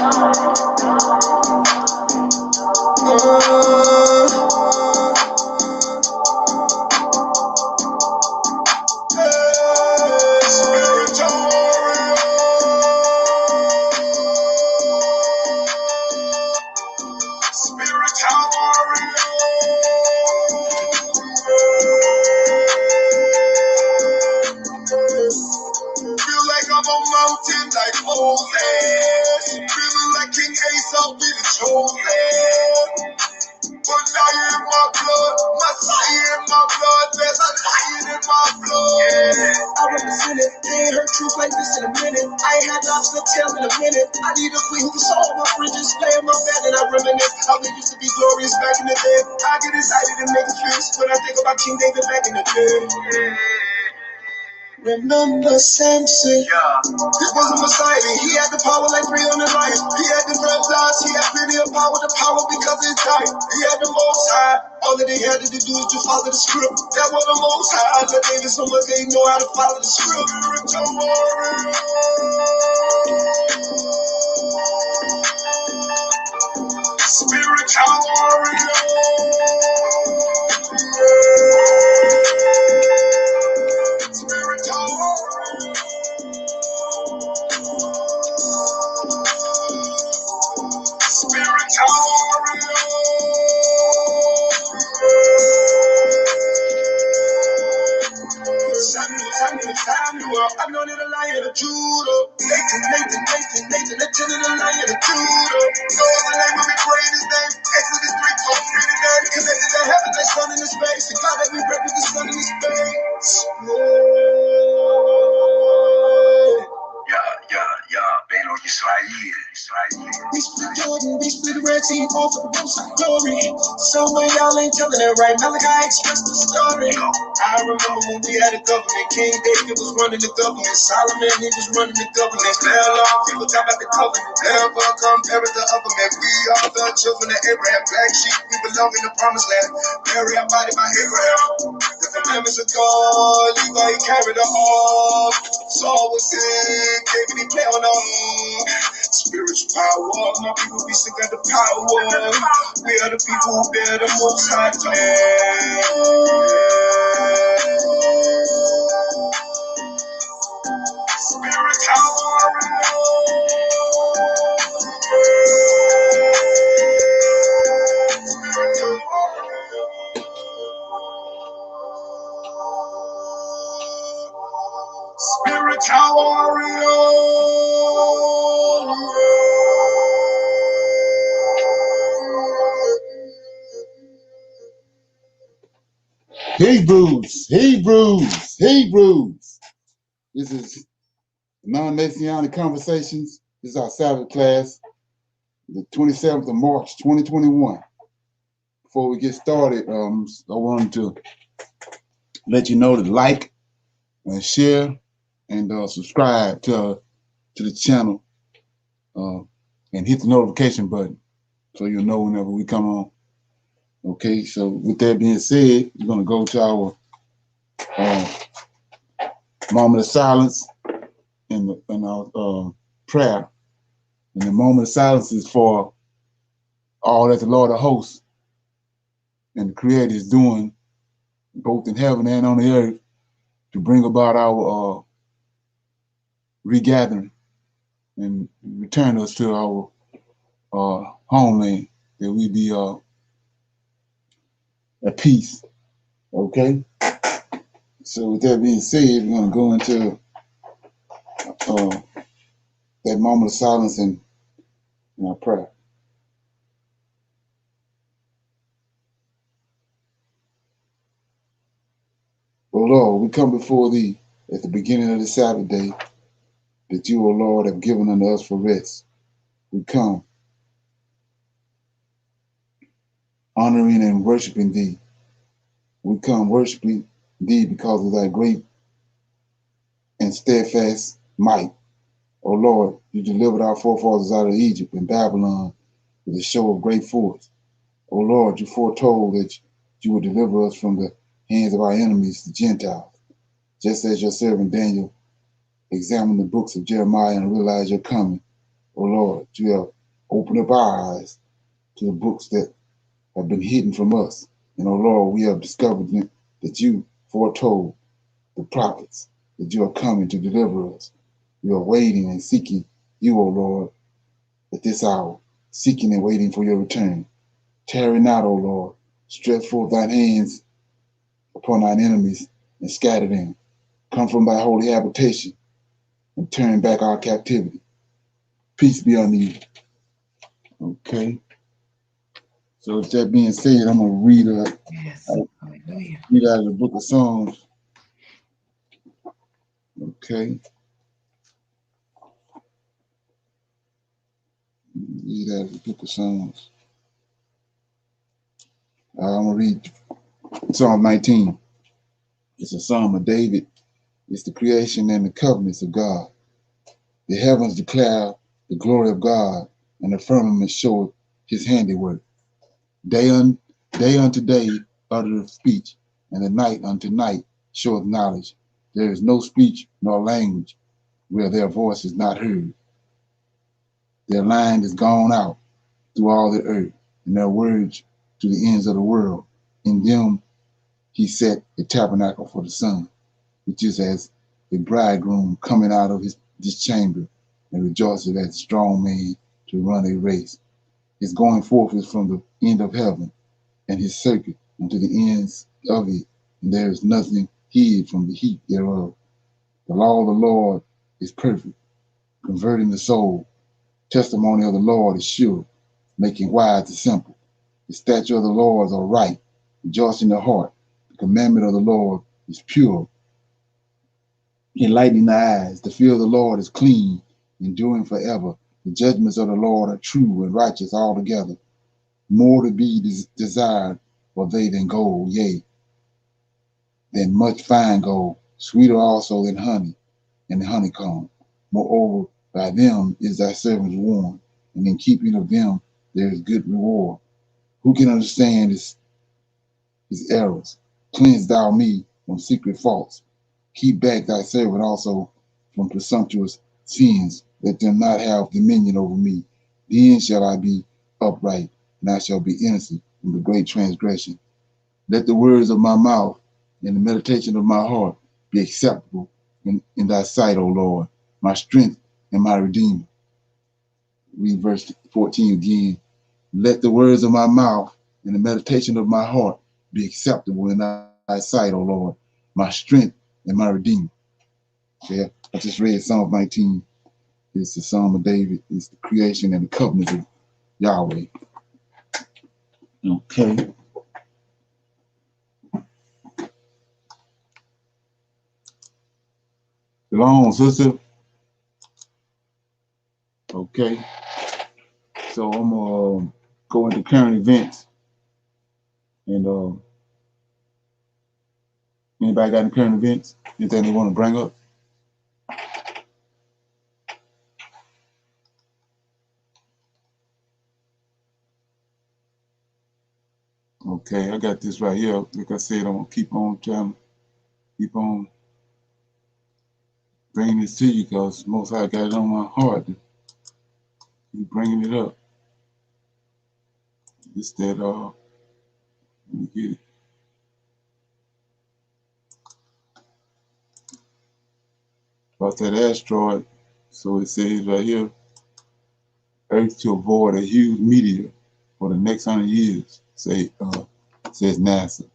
Feel like I'm on mountain like Moses. Feeling like King Ace, I'll be the chosen. But now you're in my blood, my fire in my blood, there's a lion in my blood. I represent it, they ain't heard truth like this in a minute. I ain't had dogs to tell in a minute. I need a queen who can solve my fringes, play in my bed and I reminisce how they used to be glorious back in the day. I get excited and make a fist when I think about King David back in the day. Remember Samson? Yeah. He was a Messiah. He had the power like 300 lions. He had the bloodlines. He had plenty of power. The power because of his diet. He had the most high. All that they had to do was to follow the script. That was the most high. But David so much they know how to follow the script. Spiritual warrior. I'm known as the Lion of Judah. Nathan, attending the Lion of Judah. No other name will be great his name. Exodus 3 told me the name. Connected to heaven, the sun in the space. The God that we represent the sun in the space. Pero Israel. We split Jordan, we split the Red Sea, all for the most high glory. Somewhere y'all ain't telling it right. Malachi expressed the story. I remember when we had a government. King David was running the government. Solomon, he was running the government. Fell off, people talk about the covenant. Never compare it to other men. We are the children of Abraham. Black sheep, we belong in the promised land. Bury our body by Abraham. The commandments of God, Levi carried the ark. Saul was sick, David he play on the ark. Spiritual power, my people be sick of the power. We are the people who bear the most high flag. Spiritual warrior. Hebrews. This is Non-Messianic Conversations. This is our Sabbath class, the 27th of March, 2021. Before we get started, I wanted to let you know to like and share and subscribe to the channel and hit the notification button so you'll know whenever we come on. Okay, so with that being said, we're going to go to our moment of silence and our prayer. And the moment of silence is for all that the Lord of hosts and the Creator is doing, both in heaven and on the earth, to bring about our regathering and return us to our homeland, that we be at peace. Okay? So with that being said, we're going to go into that moment of silence and our prayer. O Lord, we come before thee at the beginning of the Sabbath day that you, O Lord, have given unto us for rest. We come honoring and worshiping thee. We come worshiping thee because of thy great and steadfast might. O Lord, you delivered our forefathers out of Egypt and Babylon with a show of great force. O Lord, you foretold that you would deliver us from the hands of our enemies, the Gentiles, just as your servant Daniel examined the books of Jeremiah and realized your coming. Oh Lord, you have opened up our eyes to the books that have been hidden from us. And oh Lord, we have discovered that you foretold the prophets that you are coming to deliver us. We are waiting and seeking you, O Lord, at this hour, seeking and waiting for your return. Tarry not, O Lord, stretch forth thine hands upon thine enemies and scatter them. Come from thy holy habitation and turn back our captivity. Peace be unto you. Okay. So with that being said, I'm gonna read Yes. Hallelujah. read out of the book of Psalms. Okay. Read out of the book of Psalms. I'm gonna read Psalm 19. It's a psalm of David. It's the creation and the covenants of God. The heavens declare the glory of God, and the firmament showeth his handiwork. Day unto day uttereth speech, and the night unto night showeth knowledge. There is no speech nor language where their voice is not heard. Their line is gone out through all the earth, and their words to the ends of the world. In them he set a tabernacle for the sun, which is as a bridegroom coming out of this chamber, and rejoiceth as a strong man to run a race. His going forth is from the end of heaven, and his circuit unto the ends of it, and there is nothing hid from the heat thereof. The law of the Lord is perfect, converting the soul. Testimony of the Lord is sure, making wise the simple. The statute of the Lord are right, rejoicing the heart. The commandment of the Lord is pure, enlightening the eyes. The fear of the Lord is clean, enduring forever. The judgments of the Lord are true and righteous altogether. More to be desired for they than gold, yea, than much fine gold, sweeter also than honey and the honeycomb. Moreover, by them is thy servant warned, and in keeping of them there is good reward. Who can understand his errors? Cleanse thou me from secret faults. Keep back thy servant also from presumptuous sins. Let them not have dominion over me. Then shall I be upright, and I shall be innocent from the great transgression. Let the words of my mouth and the meditation of my heart be acceptable in thy sight, O Lord, my strength and my redeemer. Read verse 14 again. Let the words of my mouth and the meditation of my heart be acceptable in thy sight, O Lord, my strength and my redeemer. Yeah, I just read Psalm 19. It's the Psalm of David. It's the creation and the covenant of Yahweh. Okay. Shalom, sister. Okay. So I'm gonna go into current events, and anybody got any current events? Anything they want to bring up? Okay, I got this right here. Like I said, I'm gonna keep on trying to keep on bringing this to you because most I got it on my heart to keep bringing it up. It's that let me get it. About that asteroid. So it says right here, Earth to avoid a huge meteor for the next 100 years. Says NASA.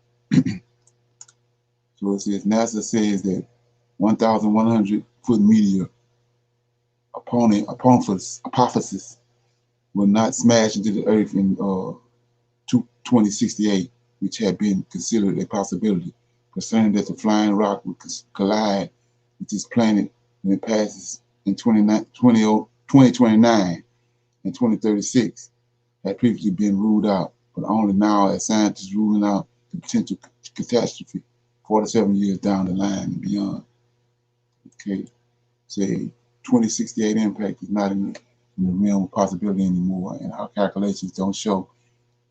So it says NASA says that 1,100 foot meteor Apophis will not smash into the Earth in 2068, which had been considered a possibility, concerning that the flying rock would collide with this planet when it passes in 2029 and 2036 had previously been ruled out, but only now as scientists ruling out the potential catastrophe 47 years down the line and beyond. Okay, say 2068 impact is not in the realm of possibility anymore, and our calculations don't show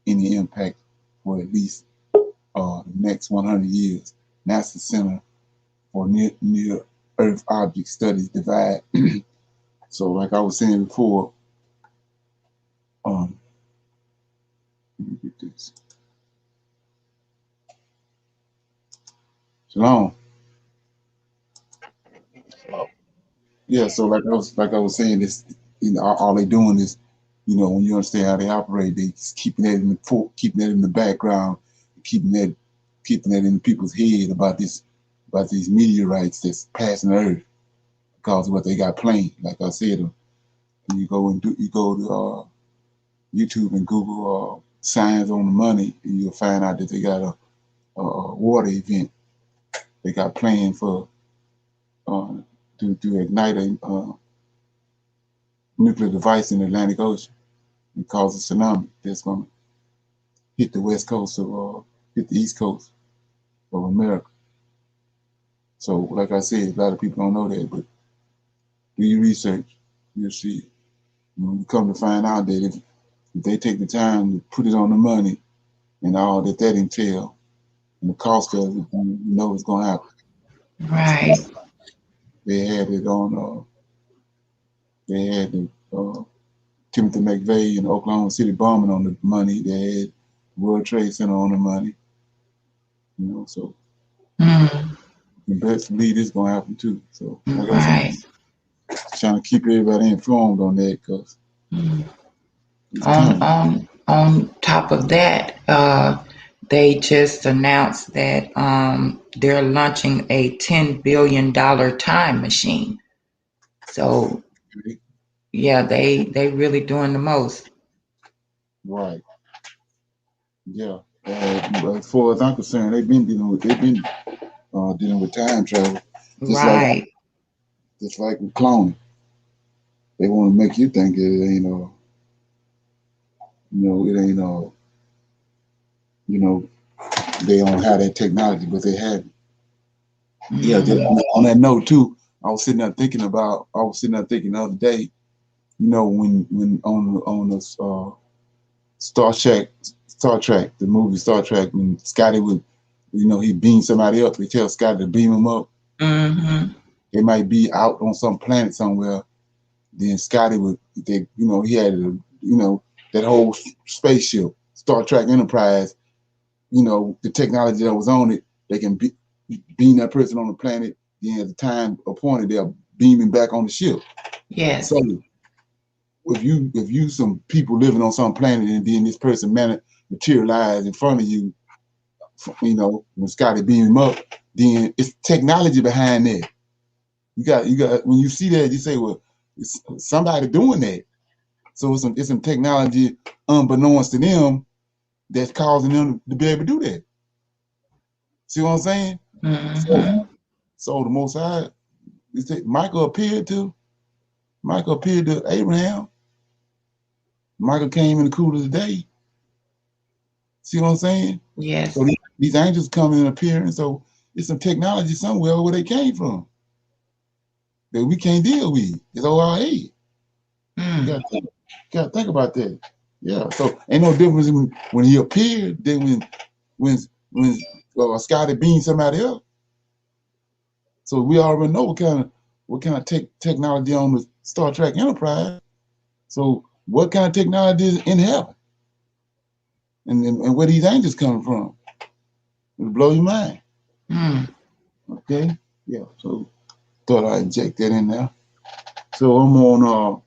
any impact for at least the next 100 years. NASA Center for Near Earth Object Studies divide. So, like I was saying before, Let me get this. Shalom. Yeah, so like I was saying, this, all they doing is, when you understand how they operate, they just keeping that in the background, keeping that keeping that in people's head about these meteorites that's passing the Earth because of what they got planned. Like I said, you go to YouTube and Google signs on the money, and you'll find out that they got a water event they got planned for uh, to ignite a nuclear device in the Atlantic Ocean and cause a tsunami that's going to hit the west coast hit the east coast of America. So, like I said, a lot of people don't know that, but do your research, you'll see it. You come to find out that if they take the time to put it on the money and all that entails and the cost of it, it's going to happen. Right. They had it on. They had the Timothy McVeigh and Oklahoma City bombing on the money. They had World Trade Center on the money. So you best believe this going to happen too. So like I said, trying to keep everybody informed on that because on top of that, they just announced that they're launching a $10 billion time machine. So yeah, they really doing the most. Right. Yeah. As far as I'm concerned, they've been dealing with time travel, just Right. like with cloning. They want to make you think it ain't they don't have that technology, but they have it. Yeah. On that note too, I was sitting there thinking the other day, when on the Star Trek, the movie Star Trek, when Scotty would, he beam somebody up, he tell Scotty to beam him up. They might be out on some planet somewhere. Then Scotty would, he had that whole spaceship, Star Trek Enterprise. The technology that was on it, they can beam that person on the planet. Then at the time appointed, they'll beam him back on the ship. Yes. So if you some people living on some planet and then this person materialize in front of you, when Scotty beam him up, then it's technology behind that. You got when you see that, you say, well, it's somebody doing that. So it's some technology unbeknownst to them that's causing them to be able to do that. See what I'm saying? So the Most High, Michael appeared to Abraham. Michael came in the cool of the day. See what I'm saying? Yes. So these angels come in appearing. So it's some technology somewhere where they came from that we can't deal with. It's over our head. You gotta think about that. Yeah. So ain't no difference when he appeared than when Scotty beamed somebody else. So we already know what kind of technology on the Star Trek Enterprise. So what kind of technology is in heaven? And where these angels coming from? It'll blow your mind. Okay? Yeah. So thought I'd inject that in there. So I'm on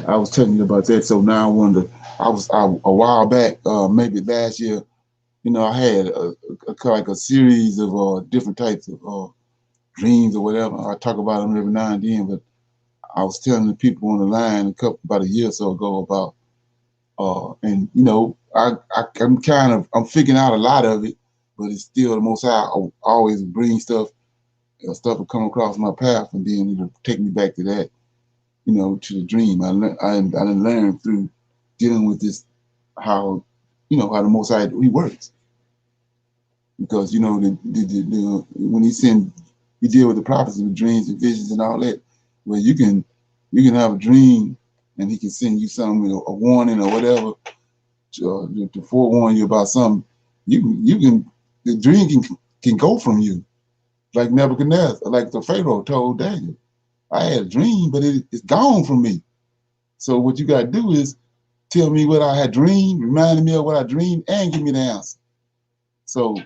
I was telling you about that. So now I wonder, a while back, maybe last year, I had like a series of different types of dreams or whatever. I talk about them every now and then, but I was telling the people on the line about a year or so ago about, and I'm figuring out a lot of it, but it's still the Most High. I always bring stuff will come across my path, and then it'll take me back to that, to the dream. I didn't learn through dealing with this how the Most High he works, because when he deal with the prophets and the dreams and visions and all that, where you can have a dream and he can send you something, a warning or whatever, to forewarn you about something. The dream can go from you, like Nebuchadnezzar, like the Pharaoh told Daniel. I had a dream, but it's gone from me. So what you got to do is tell me what I had dreamed, reminding me of what I dreamed, and give me the answer. So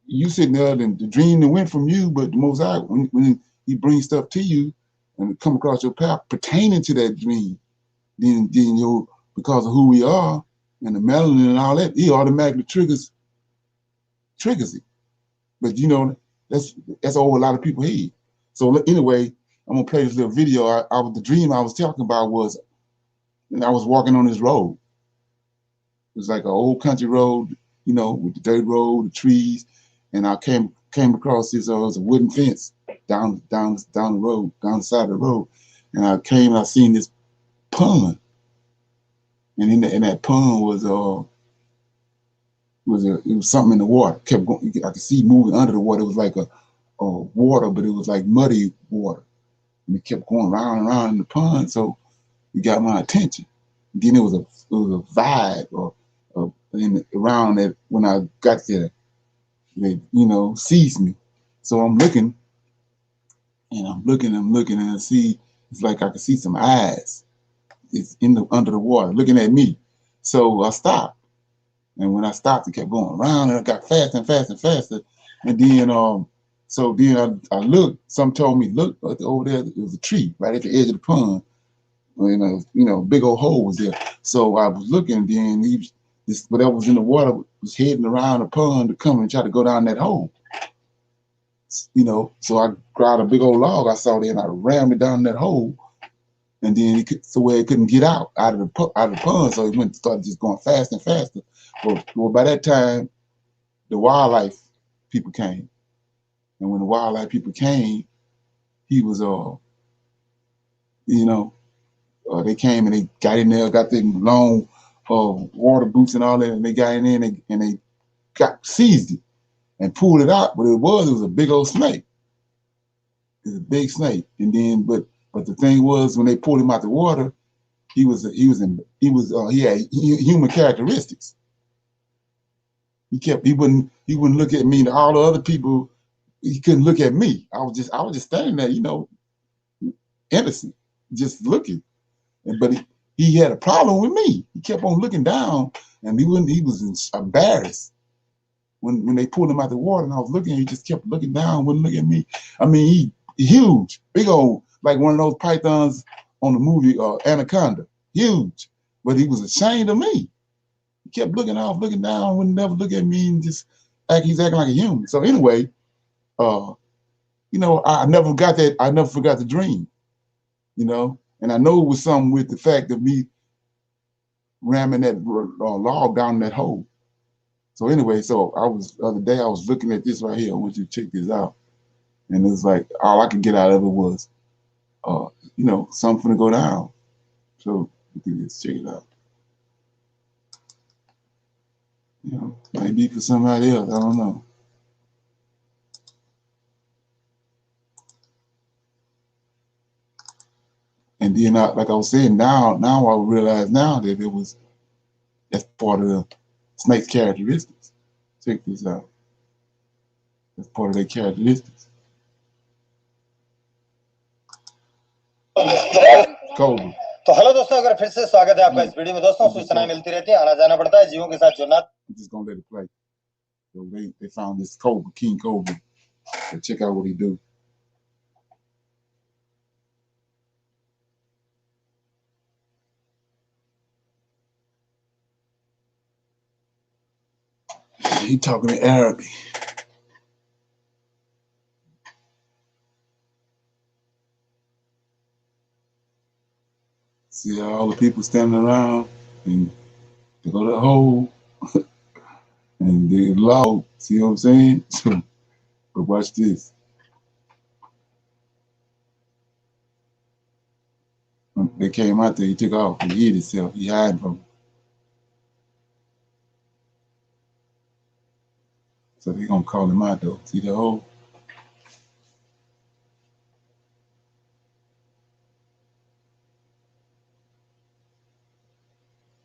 you sitting there, and the dream that went from you, but the Most High, when He brings stuff to you and come across your path pertaining to that dream, then you, because of who we are and the melanin and all that, He automatically triggers it. But you know, that's over a lot of people's head. So anyway, I'm gonna play this little video. The dream I was talking about was, I was walking on this road. It was like an old country road, you know, with the dirt road, the trees, and I came across this. It was a wooden fence down the road, down the side of the road, and I seen this pond, and in that pond was something in the water. Kept going. I could see moving under the water. It was like a water, but it was like muddy water, and it kept going round and round in the pond. So it got my attention. Then it was a vibe around that when I got there, they seized me. So I'm looking and I see, it's like I could see some eyes. It's under the water looking at me. So I stopped, and when I stopped, it kept going around, and it got faster and faster and faster. And then so then I looked. Some told me, look over there. There was a tree right at the edge of the pond. Big old hole was there. So I was looking, then whatever was in the water was heading around the pond to come and try to go down that hole. So I grabbed a big old log I saw there, and I rammed it down that hole, and then where it couldn't get out of the pond. So it started just going faster and faster. Well, by that time, the wildlife people came, and when the wildlife people came, he was they came and they got in there, got their long water boots and all that, and they got in there and they seized it and pulled it out. But it was a big old snake. It was a big snake. And then, but the thing was, when they pulled him out the water, he had human characteristics. He wouldn't look at me, and all the other people, he couldn't look at me. I was just standing there, innocent, just looking. But he had a problem with me. He kept on looking down, and he was embarrassed when they pulled him out the water. And I was looking, he just kept looking down, wouldn't look at me. I mean, he huge, big old, like one of those pythons on the movie Anaconda, huge. But he was ashamed of me. He kept looking off, looking down, wouldn't never look at me, and just he's acting like a human. So anyway, I never forgot the dream, and I know it was something with the fact of me ramming that log down that hole. So anyway, the other day I was looking at this right here. I want you to check this out. And it was like, all I could get out of it was, something to go down. So you can just check it out. Maybe for somebody else, I don't know. And then, like I was saying, now I realize now that that's part of the snake's characteristics. Check this out. That's part of their characteristics. Cobra. तो hello दोस्तों, अगर फिर से स्वागत है आपका इस video में। दोस्तों, सूचनाएं मिलती रहती है, आना जाना पड़ता है, जीवों के साथ जुड़ना। I'm just gonna let it play. So they found this cobra, king cobra. So check out what he do. He talking in Arabic. See all the people standing around, and they go to the hole, and they log. See what I'm saying? But watch this. They came out there. He took off. He hid himself. He hiding from them. So they gonna call him out though. See the hole?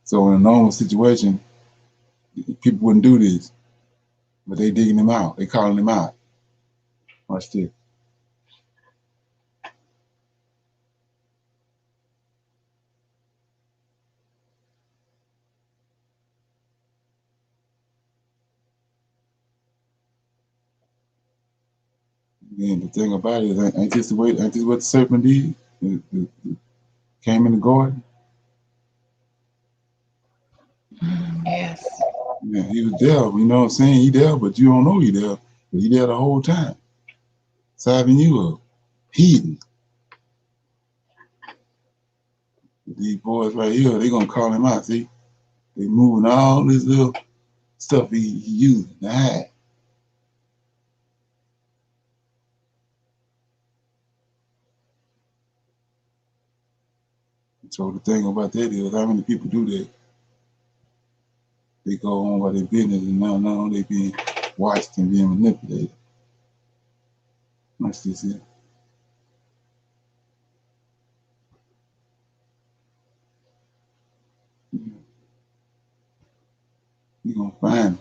So in a normal situation, people wouldn't do this, but they digging him out. They calling him out. Watch this. And the thing about it is, ain't this what the serpent did? It came in the garden. Yes. Yeah, he was there. You know what I'm saying? He there, but you don't know he there. But he there the whole time, saving you up, hidden. These boys right here, they gonna call him out. See, they moving all this little stuff he using to hide. So the thing about that is, how many people do that? They go on by their business, and now they being watched and being manipulated. Watch this here. You gonna find it.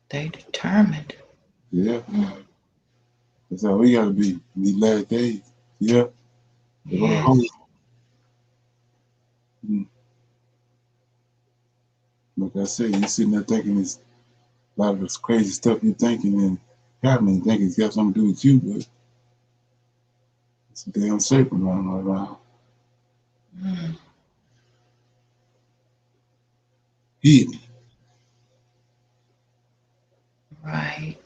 They determined. Yeah. That's how we gotta be in these last days. Yeah. They go to Yes. hold. Like I said, you sitting there thinking it's a lot of this crazy stuff you're thinking and happening, thinking it's got something to do with you, but it's a damn serpent running around. Hidden. Right.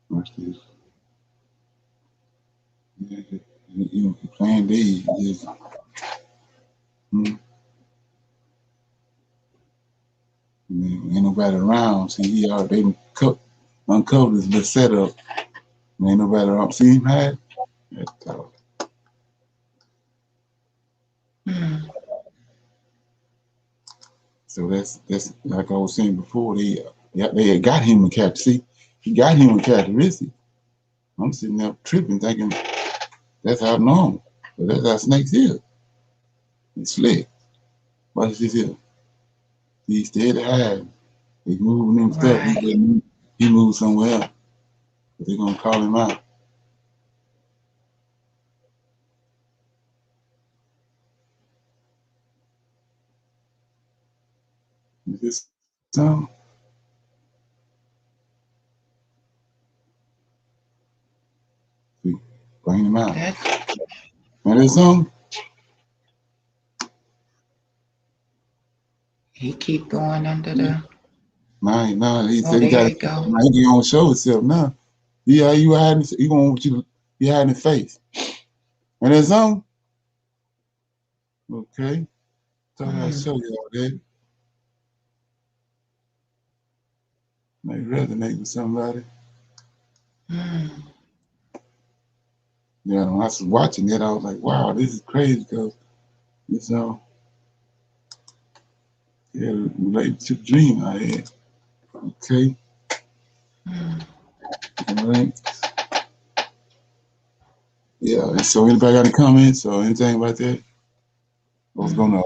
Watch this. Yeah, you know, playing these. Just, ain't nobody around. See, he already uncovered his little setup. Ain't nobody around. See him hide? So that's like I was saying before. They had got human capacity. He got human characteristics. I'm sitting there tripping, thinking that's how normal. But that's how snakes is. It's slick. Watch this here. He stayed hide. He moving them stuff. Right. He moved somewhere else. But they're gonna call him out. Is this song? Bring him out. And this song? He keep going under the. Nah, he Oh, said he there got you it. go. Nah, he gonna show himself now. Yeah, you hiding. He gonna want you to be hiding his face. And that song? Okay. Thought I'd show you all that. Might resonate with somebody. Yeah, when I was watching it, I was like, wow, this is crazy because it's yeah, related to the dream I had. Okay. All right. Yeah, and so anybody got any comments or anything about that? I was I'm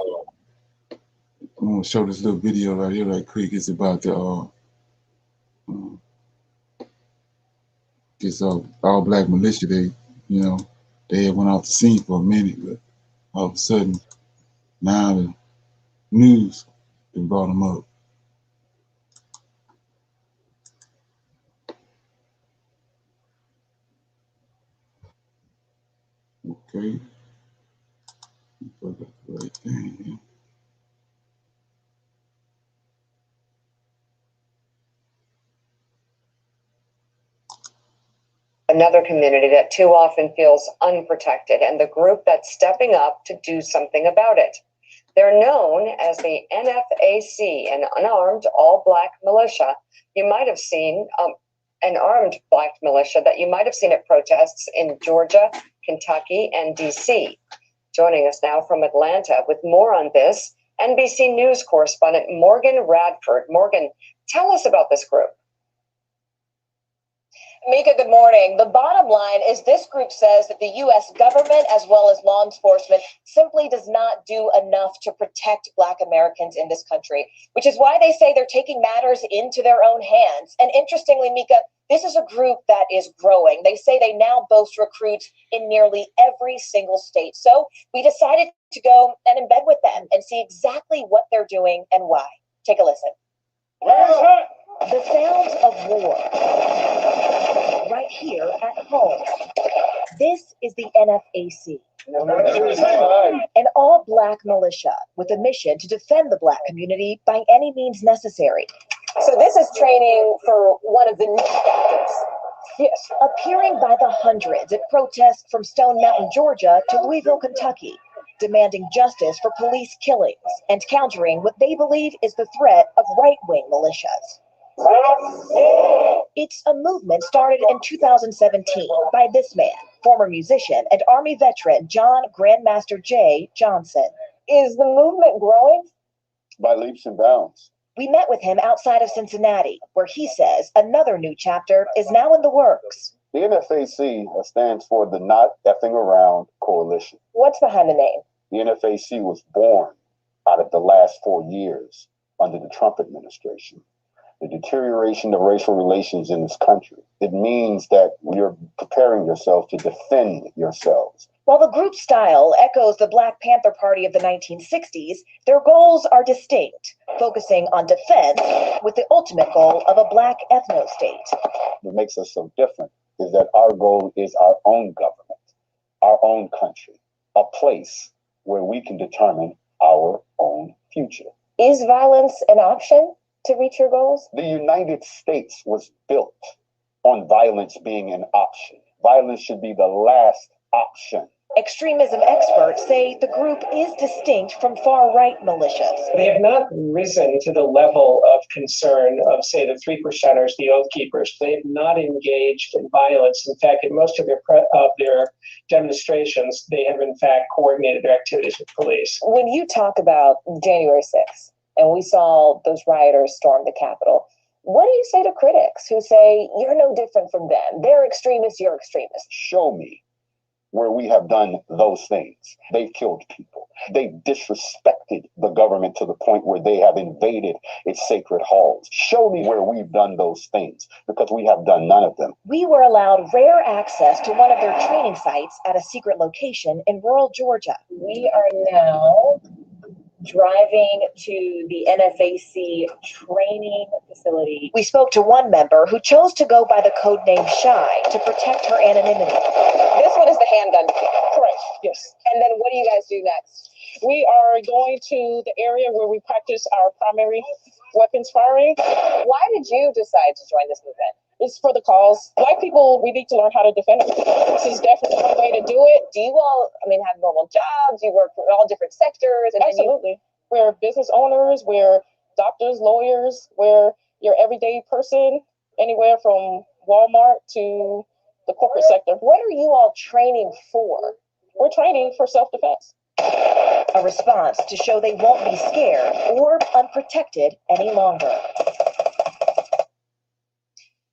gonna show this little video right here right quick. It's about the this all black militia. They had went off the scene for a minute, but all of a sudden now the news they brought them up. Okay. Right thing. Another community that too often feels unprotected, and the group that's stepping up to do something about it. They're known as the NFAC, an unarmed all-black militia. You might have seen an armed black militia that you might have seen at protests in Georgia, Kentucky, and D.C. Joining us now from Atlanta with more on this, NBC News correspondent Morgan Radford. Morgan, tell us about this group. Mika, good morning. The bottom line is this group says that the U.S. government, as well as law enforcement, simply does not do enough to protect Black Americans in this country, which is why they say they're taking matters into their own hands. And interestingly, Mika, This is a group that is growing. They say they now boast recruits in nearly every single state. So we decided to go and embed with them and see exactly what they're doing and why. Take a listen. The sounds of war, right here at home. This is the NFAC, an all-Black militia with a mission to defend the Black community by any means necessary. So this is training for one of the new chapters. Yes. Appearing by the hundreds at protests from Stone Mountain, Georgia to Louisville, Kentucky, demanding justice for police killings and countering what they believe is the threat of right-wing militias. It's a movement started in 2017 by this man, former musician and Army veteran John Grandmaster J. Johnson. Is the movement growing? By leaps and bounds. We met with him outside of Cincinnati, where he says another new chapter is now in the works. The NFAC stands for the Not Effing Around Coalition. What's behind the name? The NFAC was born out of the last 4 years under the Trump administration. The deterioration of racial relations in this country. It means that you're preparing yourself to defend yourselves. While the group style echoes the Black Panther Party of the 1960s, their goals are distinct, focusing on defense with the ultimate goal of a Black ethno-state. What makes us so different is that our goal is our own government, our own country, a place where we can determine our own future. Is violence an option to reach your goals? The United States was built on violence being an option. Violence should be the last option. Extremism experts say the group is distinct from far-right militias. They have not risen to the level of concern of, say, the Three Percenters, the Oath Keepers. They have not engaged in violence. In fact, in most of their demonstrations, they have, in fact, coordinated their activities with police. When you talk about January 6th, and we saw those rioters storm the Capitol, what do you say to critics who say, you're no different from them? They're extremists, you're extremists. Show me where we have done those things. They've killed people. They've disrespected the government to the point where they have invaded its sacred halls. Show me where we've done those things, because we have done none of them. We were allowed rare access to one of their training sites at a secret location in rural Georgia. We are now driving to the NFAC training facility. We spoke to one member who chose to go by the code name Shy to protect her anonymity. This one is the handgun. Correct, yes. And then what do you guys do next? We are going to the area where we practice our primary weapons firing. Why did you decide to join this movement? It's for the cause. Black people, we need to learn how to defend it. This is definitely one way to do it. Do you all, have normal jobs? You work in all different sectors? And absolutely. We're business owners, we're doctors, lawyers, we're your everyday person, anywhere from Walmart to the corporate sector. What are you all training for? We're training for self-defense. A response to show they won't be scared or unprotected any longer.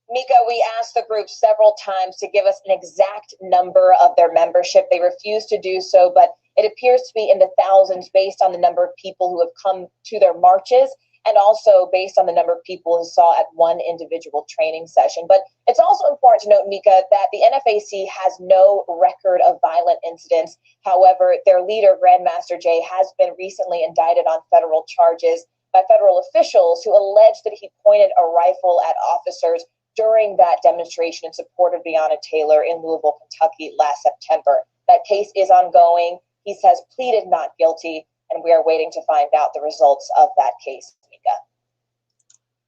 Mika, we asked the group several times to give us an exact number of their membership. They refused to do so, but it appears to be in the thousands based on the number of people who have come to their marches and also based on the number of people who saw at one individual training session. But it's also important to note, Mika, that the NFAC has no record of violent incidents. However, their leader, Grandmaster Jay, has been recently indicted on federal charges by federal officials who alleged that he pointed a rifle at officers during that demonstration in support of Breonna Taylor in Louisville, Kentucky last September. That case is ongoing. He has pleaded not guilty, and we are waiting to find out the results of that case, Mika.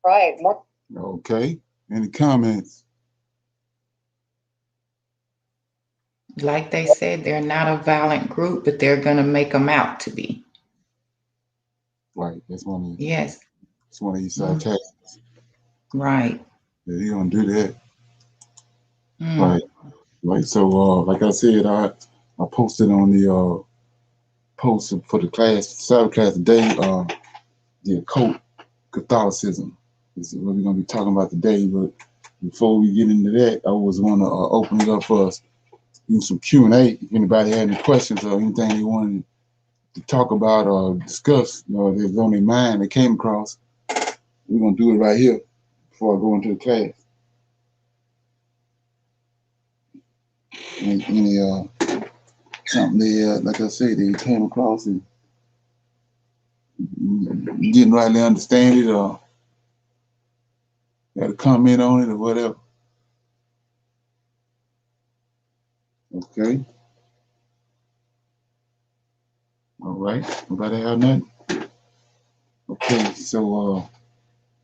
Right. More. Okay. Any comments? Like they said, they're not a violent group, but they're going to make them out to be. Right. That's one of Yes. That's one of these tactics. Right. Yeah, they don't do that. Mm. Right. So, like I said, I posted on the post for the class, Sabbath class today, the Occult Catholicism. This is what we're going to be talking about today. But before we get into that, I always want to open it up for us, some Q&A. If anybody had any questions or anything they wanted to talk about or discuss, that's on their mind they came across, we're going to do it right here before I go into the class. any something they like I say they came across and didn't rightly understand it or had a comment on it or whatever. Okay. All right. Nobody have nothing? Okay, so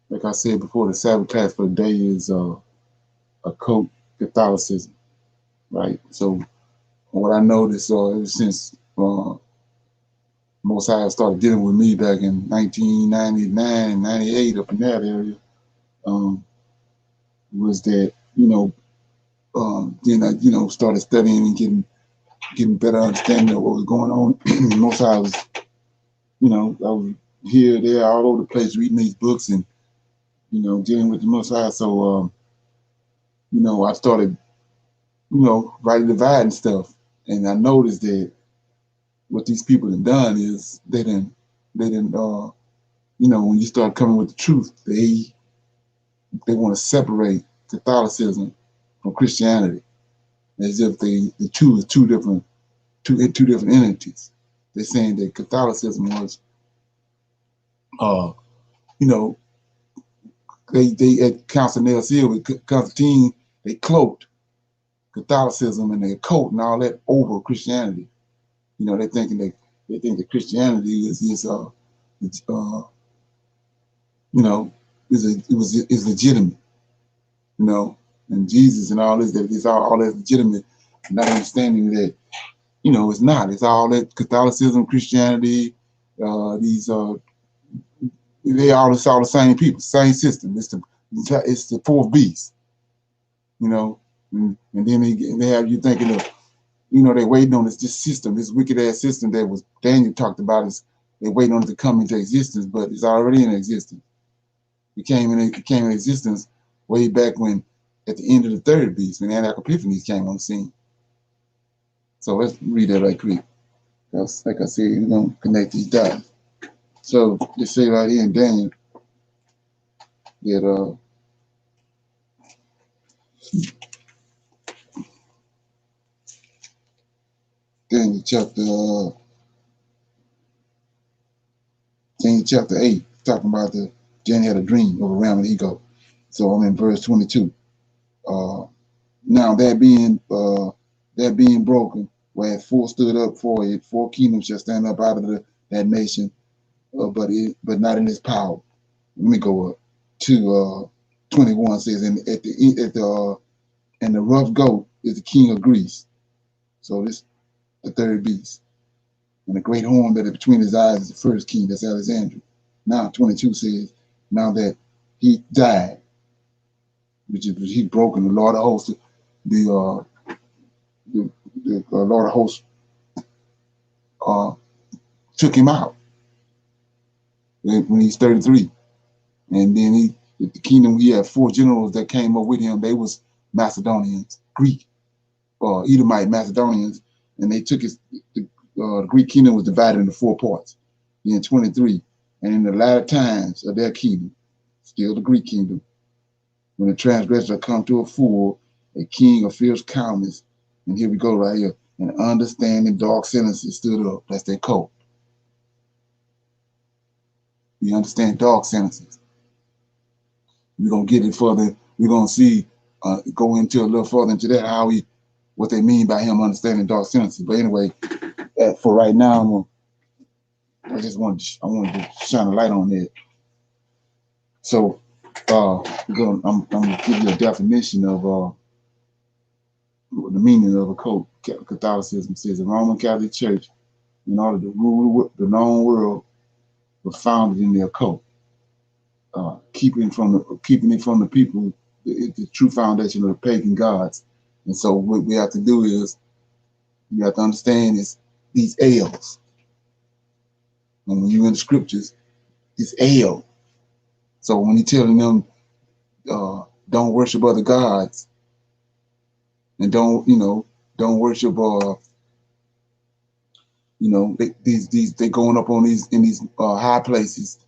like I said before, the Sabbath class for the day is Occult Catholicism, right? So what I noticed ever since Most High started dealing with me back in 1999, 98, up in that area, was that, then I, started studying and getting better understanding of what was going on. Most High was, I was here, there, all over the place reading these books and, dealing with the Most High. So, I started, writing dividing stuff. And I noticed that what these people have done is they didn't, when you start coming with the truth, they want to separate Catholicism from Christianity as if the two is two different entities. They're saying that Catholicism was, they at Council Nicaea with Constantine, they cloaked Catholicism and the occult and all that over Christianity. They think that Christianity is legitimate, and Jesus and all this, that it's all that legitimate, not understanding that, it's not. It's all that Catholicism, Christianity, it's all the same people, same system. It's the fourth beast, and then they have you thinking of, they're waiting on this system, this wicked ass system that was Daniel talked about. They're waiting on it to come into existence, but it's already in existence. It came in existence way back when, at the end of the third beast, when Antioch Epiphanes came on the scene. So let's read that right quick. Because, like I said, we're going to connect these dots. So they say right here in Daniel that Daniel chapter 8, talking about Daniel had a dream of a ram and eagle. So I'm in verse 22. Now that being broken, where four stood up for it, four kingdoms shall stand up out of that nation, but not in its power. Let me go up to 21. Says, and the rough goat is the king of Greece. So this the third beast, and the great horn that is between his eyes is the first king. That's Alexander. Now 22 says, now that he died, which is he broken, the Lord of hosts, the Lord of hosts took him out when he's 33. And then the kingdom, he had four generals that came up with him. They was Macedonians, Greek, Edomite Macedonians, and they took the Greek kingdom was divided into four parts. In 23, and in the latter times of their kingdom, still the Greek kingdom, when the transgressor come to a fool, a king of fierce countenance, and here we go right here, and understanding dark sentences stood up. That's their code. We understand dark sentences. We're gonna get it further. We're gonna see, go into a little further into that, what they mean by him understanding dark sentences. But anyway, for right now, I want to shine a light on that. So, I'm gonna give you a definition of the meaning of occult Catholicism. It says the Roman Catholic Church, in order to rule the known world, was founded in the occult, keeping it from the people, the true foundation of the pagan gods. And so, what we have to do is, you have to understand is these L's. And when you're in the scriptures, it's L. So when he's telling them, don't worship other gods, and don't worship they going up on these high places,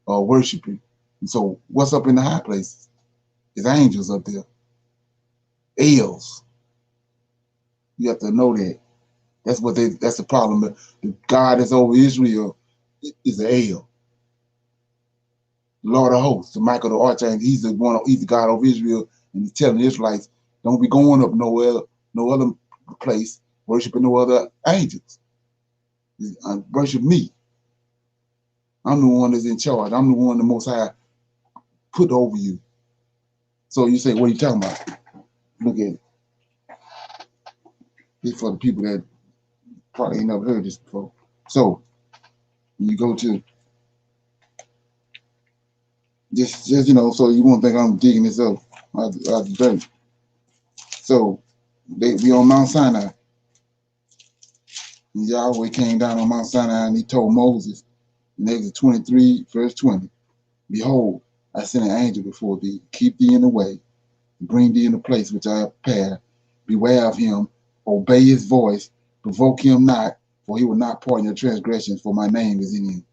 worshiping. And so what's up in the high places? It's angels up there, L's. You have to know that. That's the problem. The God that's over Israel is the El, the Lord of hosts, the Michael the Archangel. He's the God over Israel, and he's telling the Israelites, don't be going up no other place, worshiping no other angels. Worship me. I'm the one that's in charge. I'm the one the Most High put over you. So you say, what are you talking about? Look at it. It's for the people that probably ain't never heard this before. So when you go to just so you won't think I'm digging this up out the dirt. So we on Mount Sinai. And Yahweh came down on Mount Sinai and he told Moses in Exodus 23, verse 20, behold, I send an angel before thee, keep thee in the way, bring thee in the place which I have prepared. Beware of him, obey his voice, provoke him not, for he will not pardon your transgressions, for my name is in him.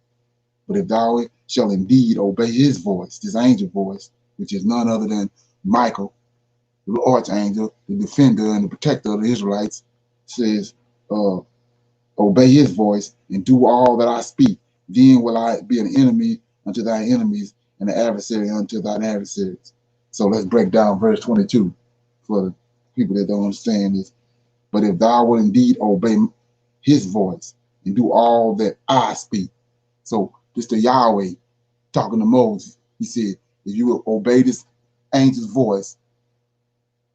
But if thou shalt indeed obey his voice, this angel voice, which is none other than Michael, the archangel, the defender and the protector of the Israelites, says, obey his voice and do all that I speak. Then will I be an enemy unto thy enemies and an adversary unto thine adversaries. So let's break down verse 22 for the people that don't understand this. But if thou will indeed obey his voice and do all that I speak. So this the Yahweh talking to Moses. He said, if you will obey this angel's voice,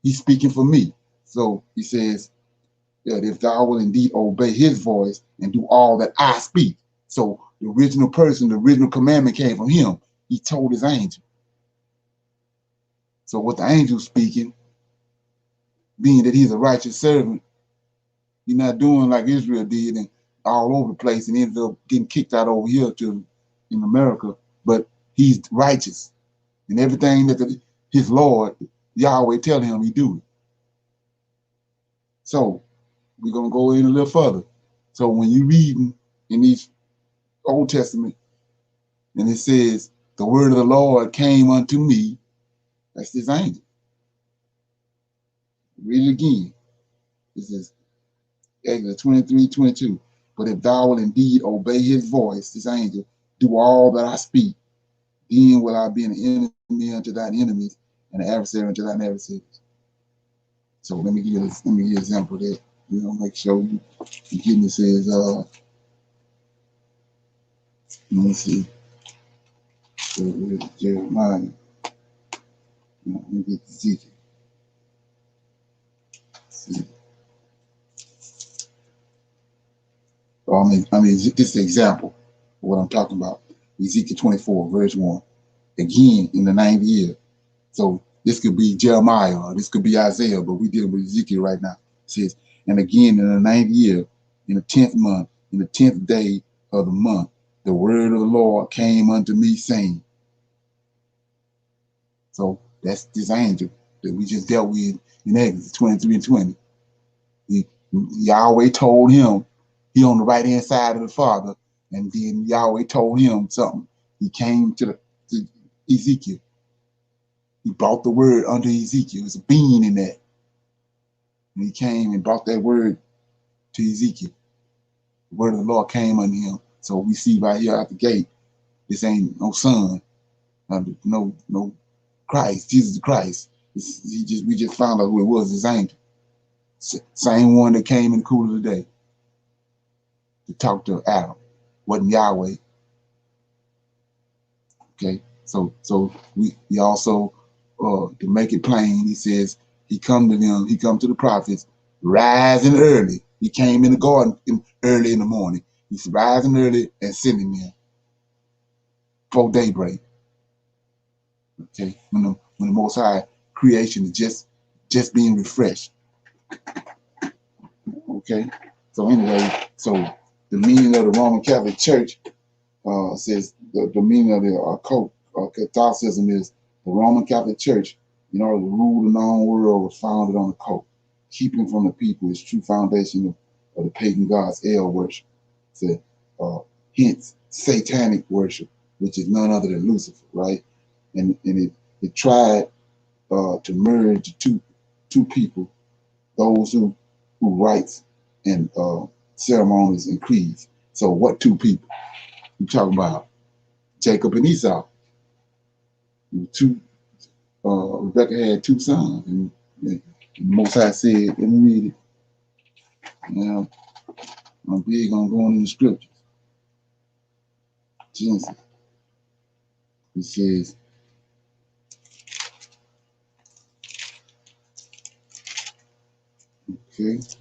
he's speaking for me. So he says that if thou will indeed obey his voice and do all that I speak. So the original person, the original commandment came from him. He told his angel. So what the angel's speaking, being that he's a righteous servant, he's not doing like Israel did and all over the place and ended up getting kicked out over here in America. But he's righteous. And everything that his Lord, Yahweh, tell him, he do it. So we're going to go in a little further. So when you reading in these Old Testament, and it says, the word of the Lord came unto me, that's this angel. Read it again. This is Exodus 23:22. But if thou will indeed obey his voice, this angel, do all that I speak, then will I be an enemy unto thine enemies and an adversary unto thine adversaries. So let me give you an example of that. Make sure you getting it. Says, let me see. Jeremiah. Let me get Ezekiel. See. This is the example of what I'm talking about. Ezekiel 24, verse 1. Again, in the 9th year. So this could be Jeremiah, or this could be Isaiah, but we're dealing with Ezekiel right now. It says, and again, in the 9th year, in the 10th month, in the 10th day of the month, the word of the Lord came unto me, saying. So that's this angel that we just dealt with in Exodus 23 and 20. Yahweh told him, he on the right hand side of the Father, and then Yahweh told him something. He came to Ezekiel. He brought the word unto Ezekiel. There's a being in that. And he came and brought that word to Ezekiel. The word of the Lord came unto him. So we see right here out the gate, this ain't no son, no Christ, Jesus the Christ. We just found out who it was, this angel. Same one that came in the cool of the day to talk to Adam. Wasn't Yahweh. Okay, so we also to make it plain, he says he come to them, he come to the prophets rising early. He came in the garden early in the morning. He's rising early and sending them before daybreak. Okay, when the Most High creation is just being refreshed. Okay, so anyway, so the meaning of the Roman Catholic Church says the meaning of the occult Catholicism is the Roman Catholic Church, in order to rule the known world, was founded on the occult. Keeping from the people is true foundation of the pagan gods, El worship. So, hence satanic worship, which is none other than Lucifer, right? And it tried to merge two people, those who who writes and ceremonies and creeds. So what two people? You talking about Jacob and Esau. Two. Rebecca had two sons, and the Most High said, let me read it. Now, I'm big on going in the scriptures. Genesis. It says, okay, it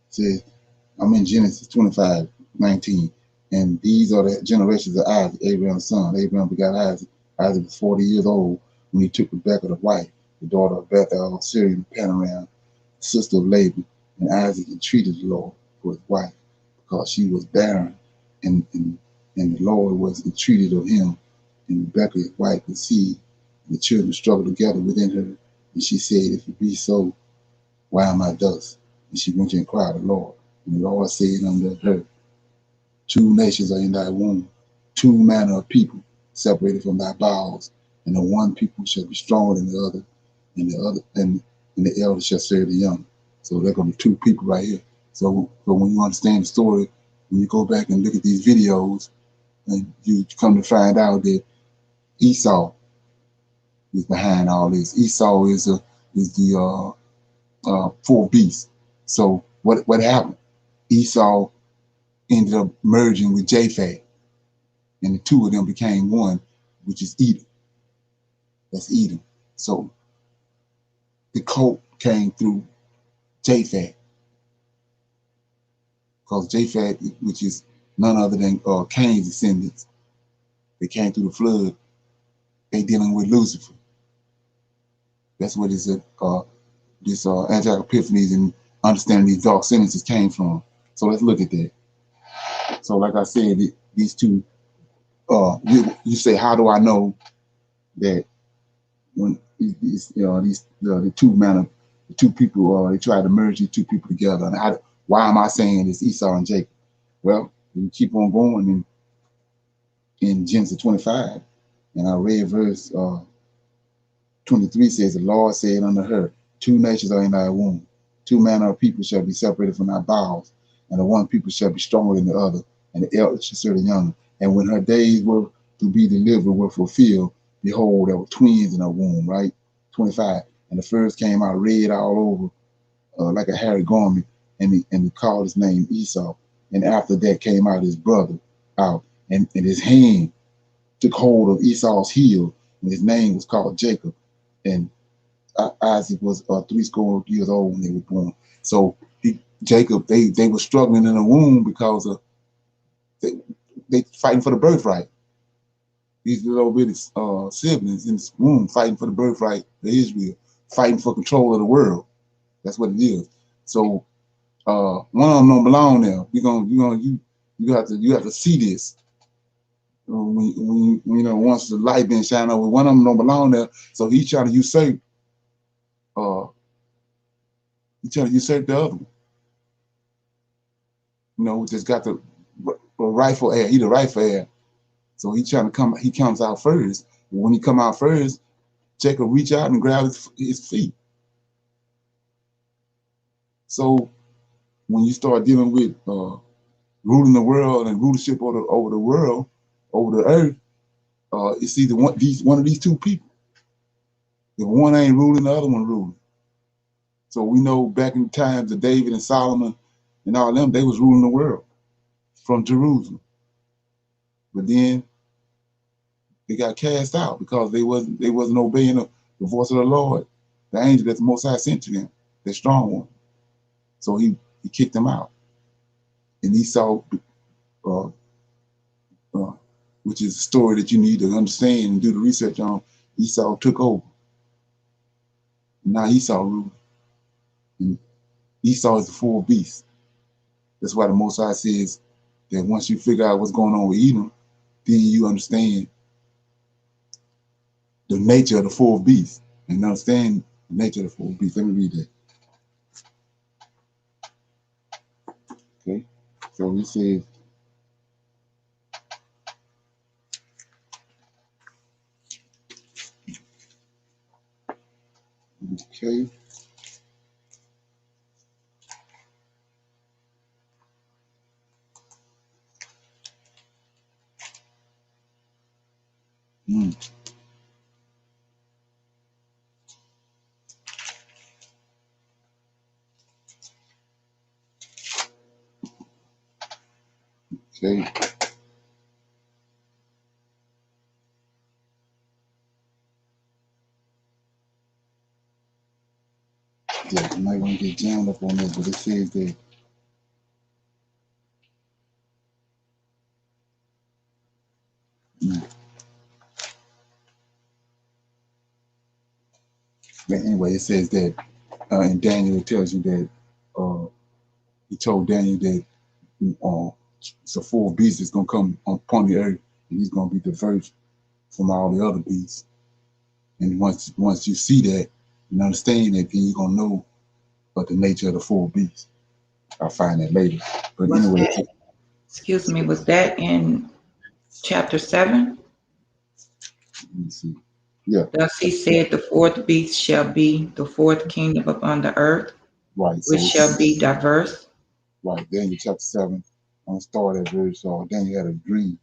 says, I'm in Genesis 25:19, and these are the generations of Isaac, Abraham's son. Abraham begot Isaac. Isaac was 40 years old when he took Rebekah, the wife, the daughter of Bethuel, Syrian Panaram, sister of Laban, and Isaac entreated the Lord for his wife, because she was barren, and the Lord was entreated of him, and Rebekah, his wife, conceived, and the children struggled together within her, and she said, if it be so, why am I thus? And she went to inquire of the Lord, and the Lord said unto her, two nations are in thy womb, two manner of people separated from thy bowels, and the one people shall be stronger than the other, and the elder shall serve the young. So there gonna be two people right here. So when you understand the story, when you go back and look at these videos, and you come to find out that Esau is behind all this. Esau is the fourth beast. So what happened? Esau ended up merging with Japheth, and the two of them became one, which is Edom. That's Edom. So the cult came through Japheth, because Japheth, which is none other than Cain's descendants, they came through the flood. They dealing with Lucifer. That's what this angelic epiphanies and understanding these dark sentences came from. So let's look at that. So like I said, these two, you say, how do I know that when the two people, they try to merge these two people together? And why am I saying it's Esau and Jacob? Well, we keep on going in Genesis 25, and I read verse 23 says, the Lord said unto her, two nations are in thy womb, two manner of people shall be separated from thy bowels, and the one people shall be stronger than the other, and the elder shall serve the younger. And when her days were to be delivered were fulfilled, behold, there were twins in her womb, right? 25. And the first came out red all over, like a hairy garment, and he called his name Esau. And after that came out his brother out, and his hand took hold of Esau's heel, and his name was called Jacob. And Isaac was 80 years old when they were born. So Jacob, they were struggling in the womb because of they fighting for the birthright. These little bitty siblings in this womb fighting for the birthright of Israel, fighting for control of the world. That's what it is. So one of them don't belong there. You have to see this. When once the light been shining over, one of them don't belong there. So he's trying to usurp. He's trying to usurp the other one. Just got the rightful heir. He the rightful heir. So he trying to come. He comes out first. When he come out first, Jacob reach out and grab his feet. So when you start dealing with ruling the world and rulership over the world, over the earth, it's either one of these two people. If one ain't ruling, the other one ruling. So we know back in the times of David and Solomon and all them, they was ruling the world from Jerusalem. But then they got cast out because they wasn't obeying the voice of the Lord, the angel that the Most High sent to them, the strong one. So he kicked them out. And Esau, which is a story that you need to understand and do the research on, Esau took over. Now Esau rules. And Esau is the fourth beast. That's why the Most High says that once you figure out what's going on with Edom, then you understand the nature of the fourth beast. And understand the nature of the fourth beast. Let me read that. Okay. So he says, okay. Mm. See? Yeah, I might want to get jammed up on this, but it says that but anyway, it says that in Daniel it tells you that he told Daniel that it's a full beast that's gonna come upon the earth, and he's gonna be diverged from all the other beasts. And once you see that and understand that, then you're gonna know what the nature of the full beast. I'll find that later. But Was anyway, that, excuse me, was that in chapter 7? let me see. Yeah. Thus he said, the fourth beast shall be the fourth kingdom upon the earth, Right. So which shall be diverse. right. Daniel chapter 7. I'm gonna start at verse. Daniel had a dream,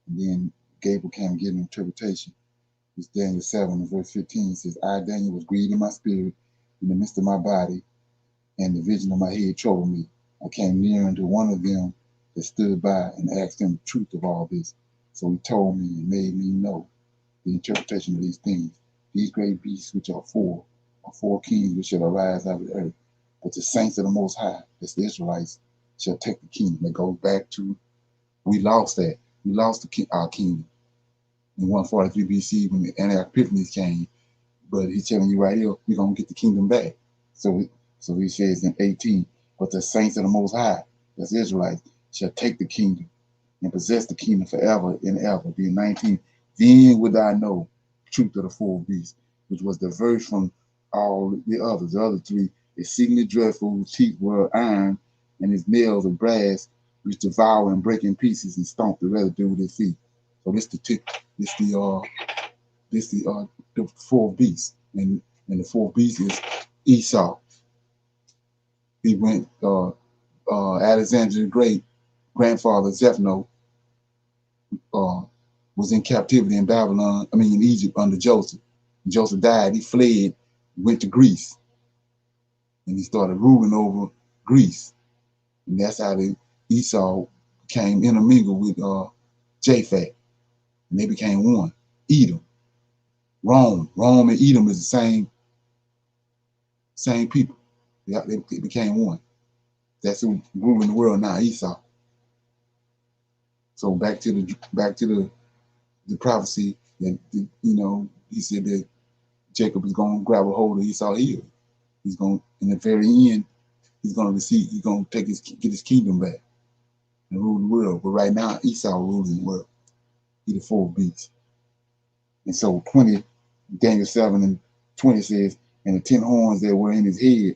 and then Gabriel came and gave him interpretation. It's Daniel 7, verse 15. It says, I, Daniel, was grieved in my spirit in the midst of my body, and the vision of my head troubled me. I came near unto one of them that stood by and asked him the truth of all this. So he told me and made me know the interpretation of these things. These great beasts which are four kings which shall arise out of the earth. But the saints of the Most High, that's the Israelites, shall take the kingdom. It goes back to, we lost that. We lost our kingdom in 143 BC when the Anti-Epiphanies came. But he's telling you right here, we're going to get the kingdom back. So he says in 18, but the saints of the Most High, that's Israelites, shall take the kingdom and possess the kingdom forever and ever. Then 19, then would I know the truth of the full beast, which was diverse from all the others. The other three, exceedingly dreadful, whose teeth were iron, and his nails of brass, which devour and break in pieces and stomp the residue with his feet. So the fourth beast, and the fourth beast is Esau. He went Alexander the Great, grandfather Zephno, was in captivity in Babylon, in Egypt under Joseph. Joseph died, he fled, went to Greece, and he started ruling over Greece. And that's how Esau came intermingled with Japhet, and they became one. Edom, Rome and Edom is the same people. They became one. That's who ruling the world now, Esau. So back to the prophecy that he said that Jacob is going to grab a hold of Esau's heel. He's going, in the very end, he's going to get his kingdom back and rule the world. But right now, Esau rules the world. He's the fourth beast. And so Daniel 7 and 20 says, and the 10 horns that were in his head,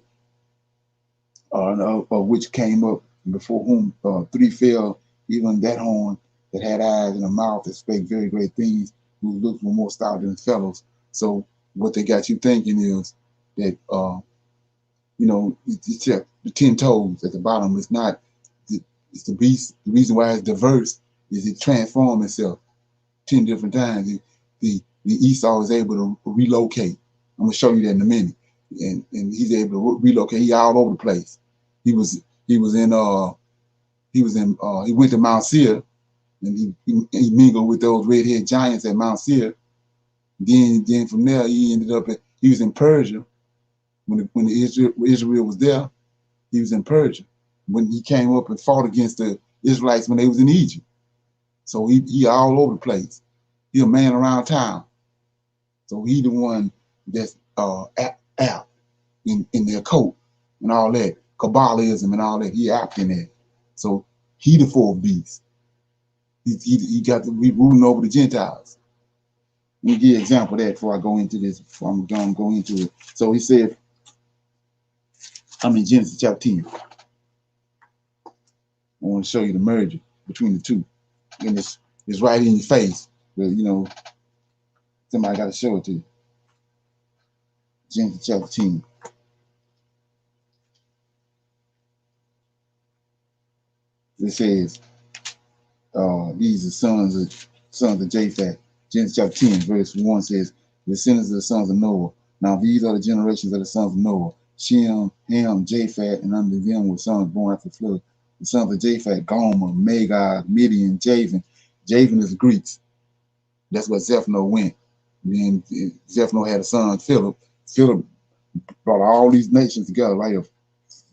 of which came up, and before whom 3 fell, even that horn that had eyes and a mouth that spake very great things, whose looks were more stout than his fellows. So what they got you thinking is that the 10 toes at the bottom is not, it's the beast. The reason why it's diverse is it transforms itself 10 different times. The Esau is able to relocate. I'm gonna show you that in a minute. And he's able to relocate. He all over the place. He went to Mount Seir, and he mingled with those redhead giants at Mount Seir. Then from there he ended up he was in Persia when Israel was there. He was in Persia when he came up and fought against the Israelites when they was in Egypt. So he all over the place. He a man around town. So he the one that's out in the occult and all that, Kabbalism and all that. He apt in that. So he the fourth beast. He got to be ruling over the Gentiles. Let me give you an example of that before I go into this. Before I'm going to go into it. So he said, I'm in Genesis chapter 10. I want to show you the merger between the two. And it's right in your face. But somebody got to show it to you. Genesis chapter 10. It says, these are sons of Japheth. Genesis chapter 10, verse 1 says, the descendants of the sons of Noah. Now these are the generations of the sons of Noah. Shem, Ham, Japheth, and under them were sons born after the flood. The sons of Japheth, Gomer, Magog, Midian, Javan. Javan is the Greeks. That's where Zephno went. Then Zephno had a son, Philip. Philip brought all these nations together. Right here,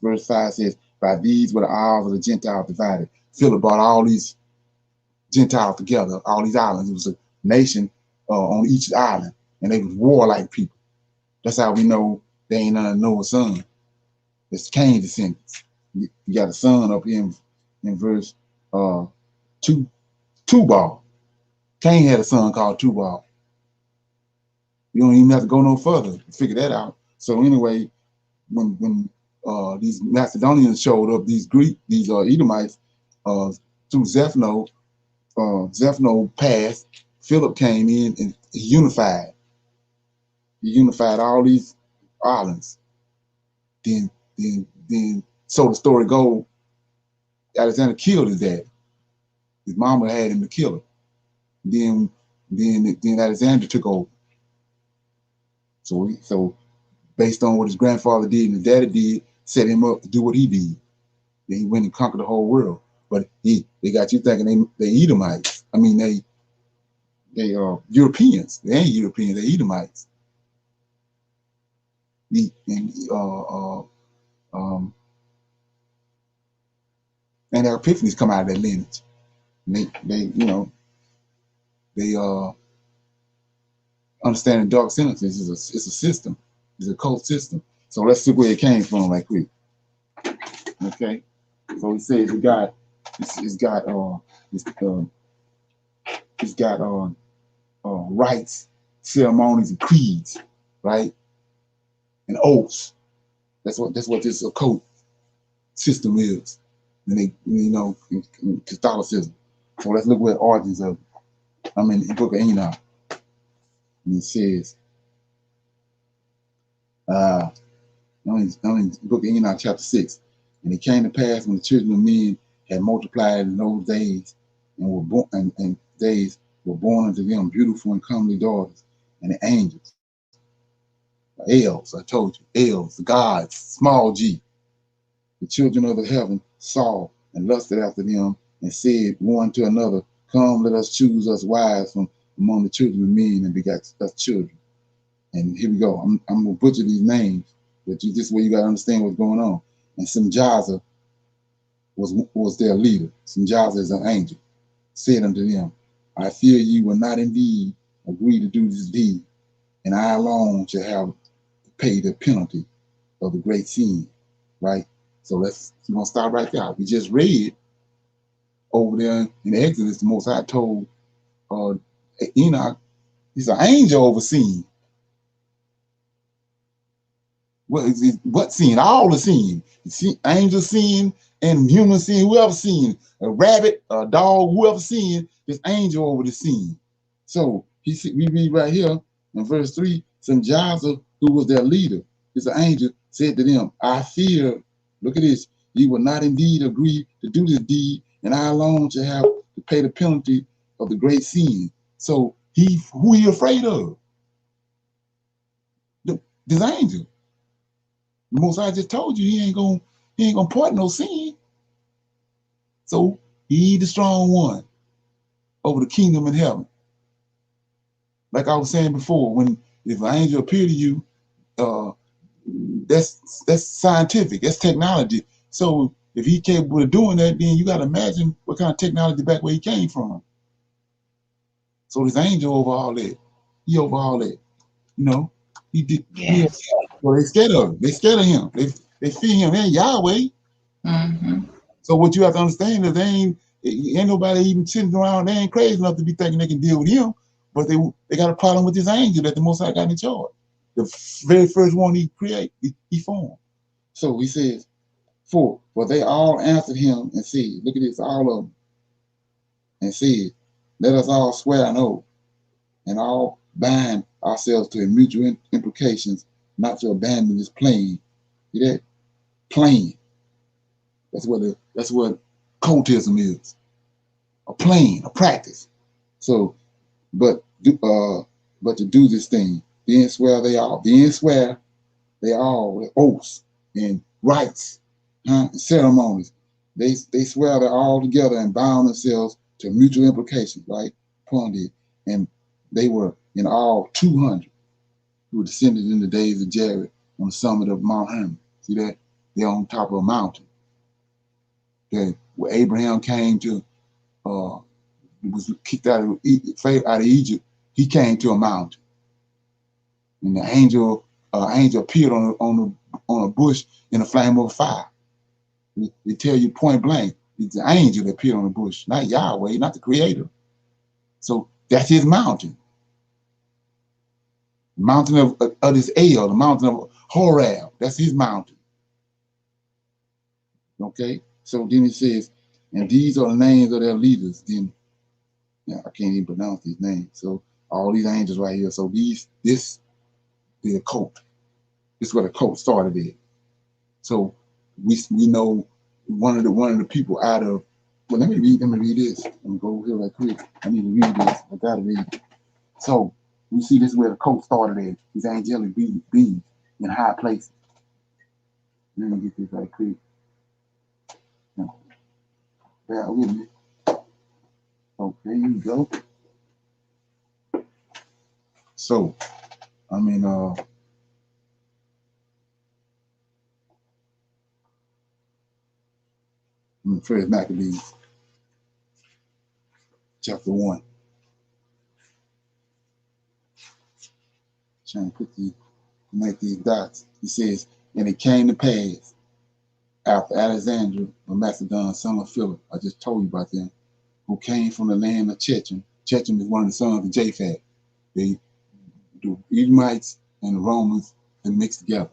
verse 5 says, by these were the isles of the Gentiles divided. Philip brought all these Gentiles together, all these islands. It was a nation on each island, and they was warlike people. That's how we know they ain't none of Noah's son. It's Cain's descendants. You got a son up here in verse 2, Tubal. Cain had a son called Tubal. You don't even have to go no further to figure that out. So anyway, when these Macedonians showed up, these Edomites, through Zephno, Zephno passed, Philip came in and he unified. He unified all these islands. Then so the story goes, Alexander killed his dad. His mama had him to kill him. Then Alexander took over. So based on what his grandfather did and his daddy did, set him up to do what he did. Then he went and conquered the whole world. But they got you thinking they Edomites. I mean they Europeans. They ain't Europeans. They Edomites. And their epiphanies come out of that lineage. And they understanding dark sentences is a system. It's a cult system. So let's see where it came from right quick. Okay. So he says it's got rites, ceremonies, and creeds, right? And oaths. That's what this occult system is. And in Catholicism. So let's look at the origins of it. I'm in the book of Enoch. And it says, I'm in the book of Enoch, chapter 6. And it came to pass when the children of men had multiplied in those days and were born, and days were born unto them beautiful and comely daughters, and the angels, the elves, I told you, elves, the gods, small g. The children of the heaven saw and lusted after them and said one to another, come, let us choose us wives from among the children of men and begat us children. And here we go. I'm going to butcher these names, but this is where you got to understand what's going on. And Simjaza was their leader. Simjaza is an angel. Said unto them, I fear you will not indeed agree to do this deed, and I alone shall have to pay the penalty of the great sin. Right? So we're going to start right there. We just read over there in Exodus, the Most High told Enoch, he's an angel overseeing. What sin? All the sin. Angel sin and human sin, whoever sin, a rabbit, a dog, whoever sin, this angel over the sin. So we read right here in verse 3, Simjaza, who was their leader, is an angel, said to them, I fear, look at this, you will not indeed agree to do this deed, and I alone shall have to pay the penalty of the great sin. So who he afraid of? This angel. The Most High just told you he ain't gonna part no sin. So he the strong one over the kingdom in heaven. Like I was saying before, if an angel appear to you, that's scientific, that's technology. So if he capable of doing that, then you gotta imagine what kind of technology back where he came from. So this angel over all that, he over all that, he did. Yes. Well, they scared of him. They scared of him. They fear him. They're Yahweh. Mm-hmm. So what you have to understand is ain't nobody even sitting around. They ain't crazy enough to be thinking they can deal with him, but they got a problem with this angel that the Most High got in charge. The very first one he created, he formed. So he says, for they all answered him and said, look at this, all of them, and said, let us all swear an oath and all bind ourselves to mutual implications not to abandon this plan. See that? Plan. That's what cultism is. A plan, a practice. So, but but to do this thing, being swear they all with oaths and rites, and ceremonies. They swear they're all together and bound themselves to mutual implications, right? Upon it. And they were in all 200 who were descended in the days of Jared on the summit of Mount Hermon. See that? They're on top of a mountain. Where Abraham came to, was kicked out of Egypt, he came to a mountain. And the angel appeared on a bush in a flame of fire. They tell you point blank, it's the angel that appeared on the bush, not Yahweh, not the creator. So that's his mountain. The mountain of this El, the mountain of Horeb, that's his mountain. Okay? So then it says, and these are the names of their leaders. Then, I can't even pronounce these names. So all these angels right here. So the occult. This is where the cult started at. So we know one of the people out of, well, let me read this. Let me go here right quick. I need to read this. I gotta read it. So we see this is where the cult started at. These angelic beings in high places. Let me get this right quick. Now, bear with me. Okay, here you go. So, First Maccabees, chapter 1. Trying to connect these dots. He says, and it came to pass after Alexander of Macedon, son of Philip, I just told you about them, who came from the land of Chechem. Chechem is one of the sons of Japhet. The Edomites and the Romans, they mixed together,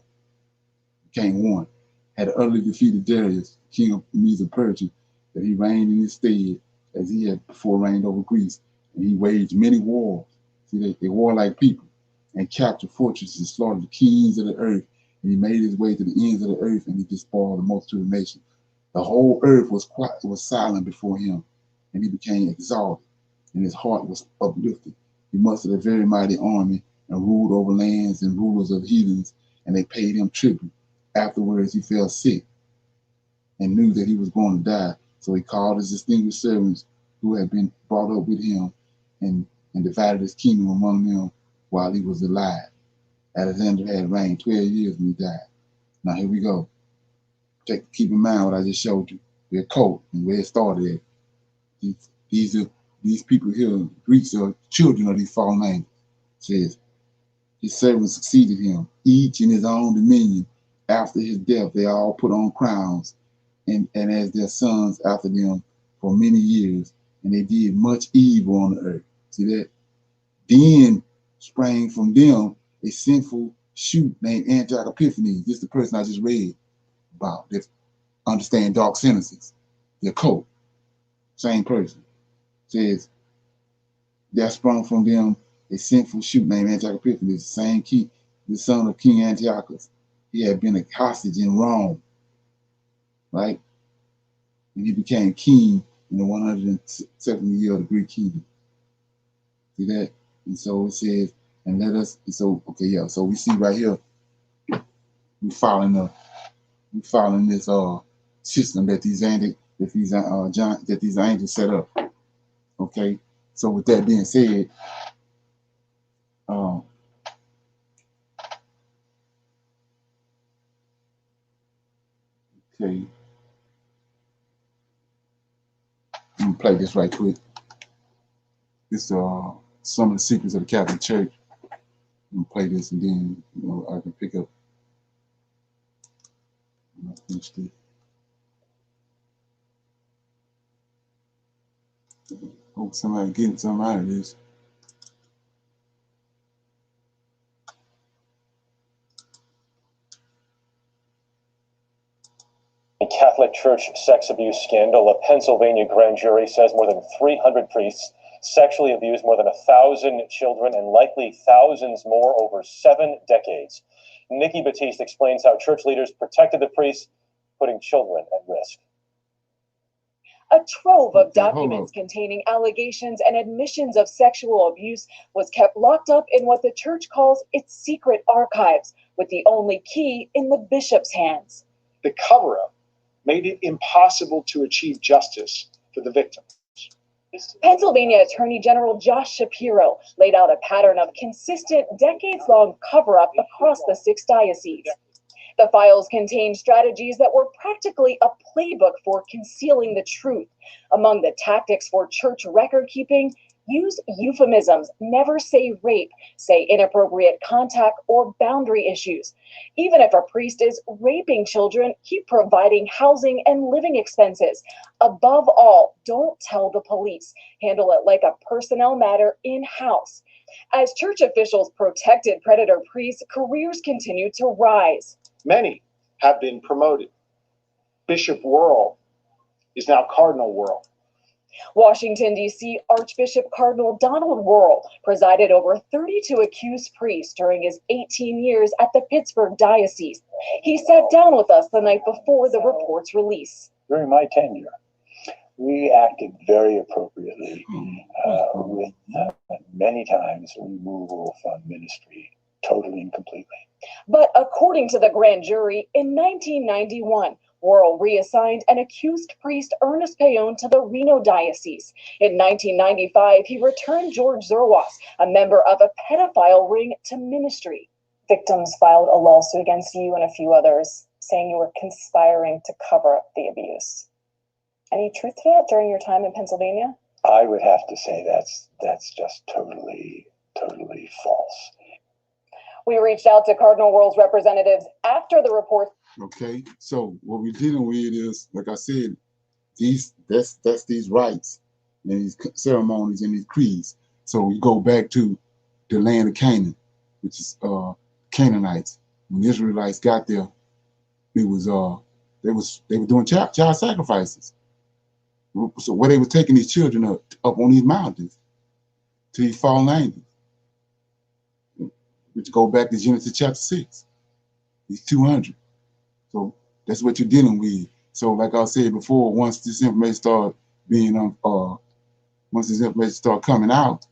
became one. Had utterly defeated Darius, king of the Medes of Persia, that he reigned in his stead as he had before reigned over Greece. And he waged many wars. See, they warlike people, and captured fortresses and slaughtered the kings of the earth. And he made his way to the ends of the earth, and he despoiled the multitude of nations. The whole earth was silent before him, and he became exalted, and his heart was uplifted. He mustered a very mighty army and ruled over lands and rulers of heathens, and they paid him tribute. Afterwards, he fell sick and knew that he was going to die. So he called his distinguished servants who had been brought up with him and divided his kingdom among them while he was alive. Alexander had reigned 12 years when he died. Now here we go. Keep in mind what I just showed you. The occult and where it started at. These people here, Greeks, are children of these fallen angels. It says, his servants succeeded him, each in his own dominion. After his death, they all put on crowns, and as their sons after them for many years, and they did much evil on the earth. See that? Then sprang from them a sinful shoot named Antioch Epiphanes. This is the person I just read about that understand dark sentences. The occult. Same person. Says, there sprung from them a sinful shoot named Antioch Epiphanes, the same king, the son of King Antiochus. He had been a hostage in Rome, right? And he became king in the 170th year of the Greek kingdom. See that? And so it says, and let us, so, okay, yeah, so we see right here, we following this system that these angels set up. Okay, so with that being said, okay, let me play this right quick. This some of the secrets of the Catholic Church. I'm gonna play this and then I can pick up. Finish this. Hope somebody getting something out of this. A Catholic Church sex abuse scandal. A Pennsylvania grand jury says more than 300 priests sexually abused more than 1,000 children and likely thousands more over 7 decades. Nikki Batiste explains how church leaders protected the priests, putting children at risk. A trove of Okay, hold documents containing allegations and admissions of sexual abuse was kept locked up in what the church calls its secret archives, with the only key in the bishop's hands. The cover-up made it impossible to achieve justice for the victims. Pennsylvania Attorney General Josh Shapiro laid out a pattern of consistent, decades-long cover-up across the 6 dioceses. The files contained strategies that were practically a playbook for concealing the truth. Among the tactics for church record-keeping, use euphemisms, never say rape, say inappropriate contact or boundary issues. Even if a priest is raping children, keep providing housing and living expenses. Above all, don't tell the police. Handle it like a personnel matter in-house. As church officials protected predator priests, careers continued to rise. Many have been promoted. Bishop Worrell is now Cardinal Worrell. Washington, D.C. Archbishop Cardinal Donald Worrell presided over 32 accused priests during his 18 years at the Pittsburgh Diocese. He sat down with us the night before the report's release. During my tenure, we acted very appropriately with many times removal from ministry, totally and completely. But according to the grand jury, in 1991, Worrell reassigned an accused priest, Ernest Payon, to the Reno Diocese. In 1995, he returned George Zerwas, a member of a pedophile ring, to ministry. Victims filed a lawsuit against you and a few others, saying you were conspiring to cover up the abuse. Any truth to that during your time in Pennsylvania? I would have to say that's just totally false. We reached out to Cardinal Worrell's representatives after the report. Okay, so what we're dealing with is, like I said, that's these rites and these ceremonies and these creeds. So we go back to the land of Canaan, which is Canaanites. When the Israelites got there, it was they were doing child sacrifices. So where they were taking these children up on these mountains to these fallen angels, which go back to Genesis chapter 6. These 200. So that's what you're dealing with. So like I said before, once this information start being once this information start coming out,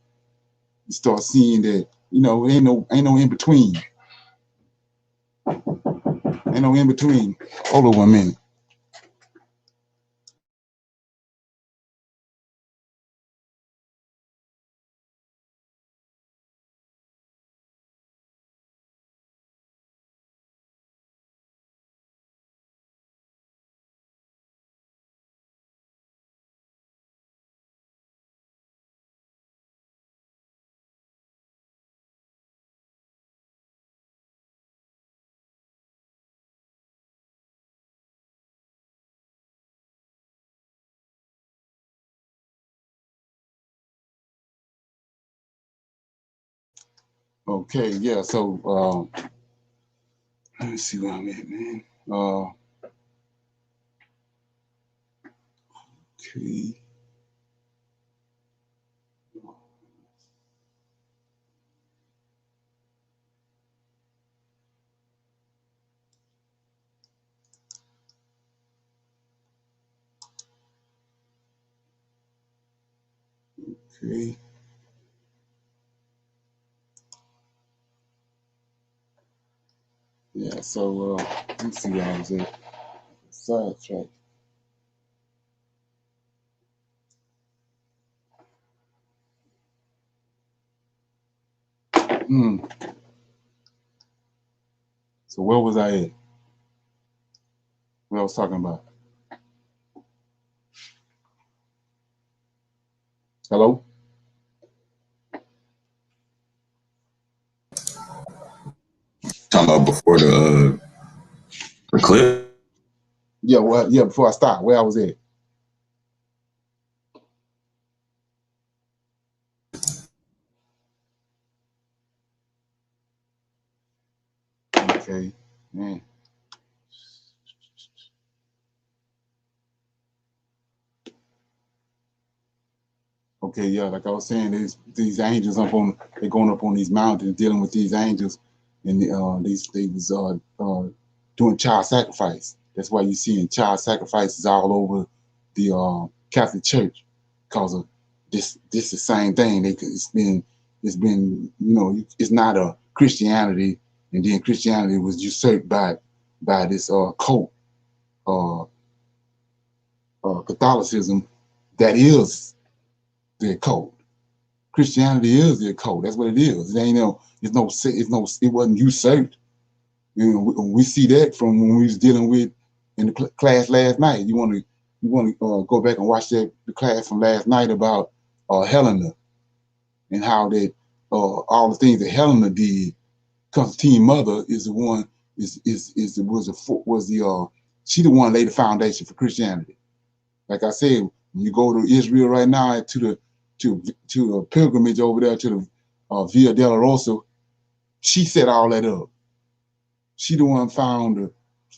you start seeing that, you know, ain't no in between. Ain't no in between. Hold on 1 minute. Okay, yeah, so let me see where I'm at, man. Okay. Okay. Yeah, so let's see where I was at. Sidetrack. So where was I at? What I was talking about? Hello? Talking about before the clip. Yeah, well, yeah, before I start, where I was at. Okay, man. Okay, yeah, like I was saying, these angels they're going up on these mountains, dealing with these angels, and they was doing child sacrifice. That's why you're seeing child sacrifices all over the Catholic Church because of this the same thing. It's been it's not a Christianity, and then Christianity was usurped by this cult Catholicism that is the cult. Christianity is the cult. That's what it is. It ain't it wasn't usurped. We see that from when we was dealing with in the class last night. You want to go back and watch the class from last night about Helena and how that all the things that Helena did. Constantine mother is the one she the one laid the foundation for Christianity. Like I said, when you go to Israel right now to a pilgrimage over there to the Via Dolorosa, she set all that up. She the one found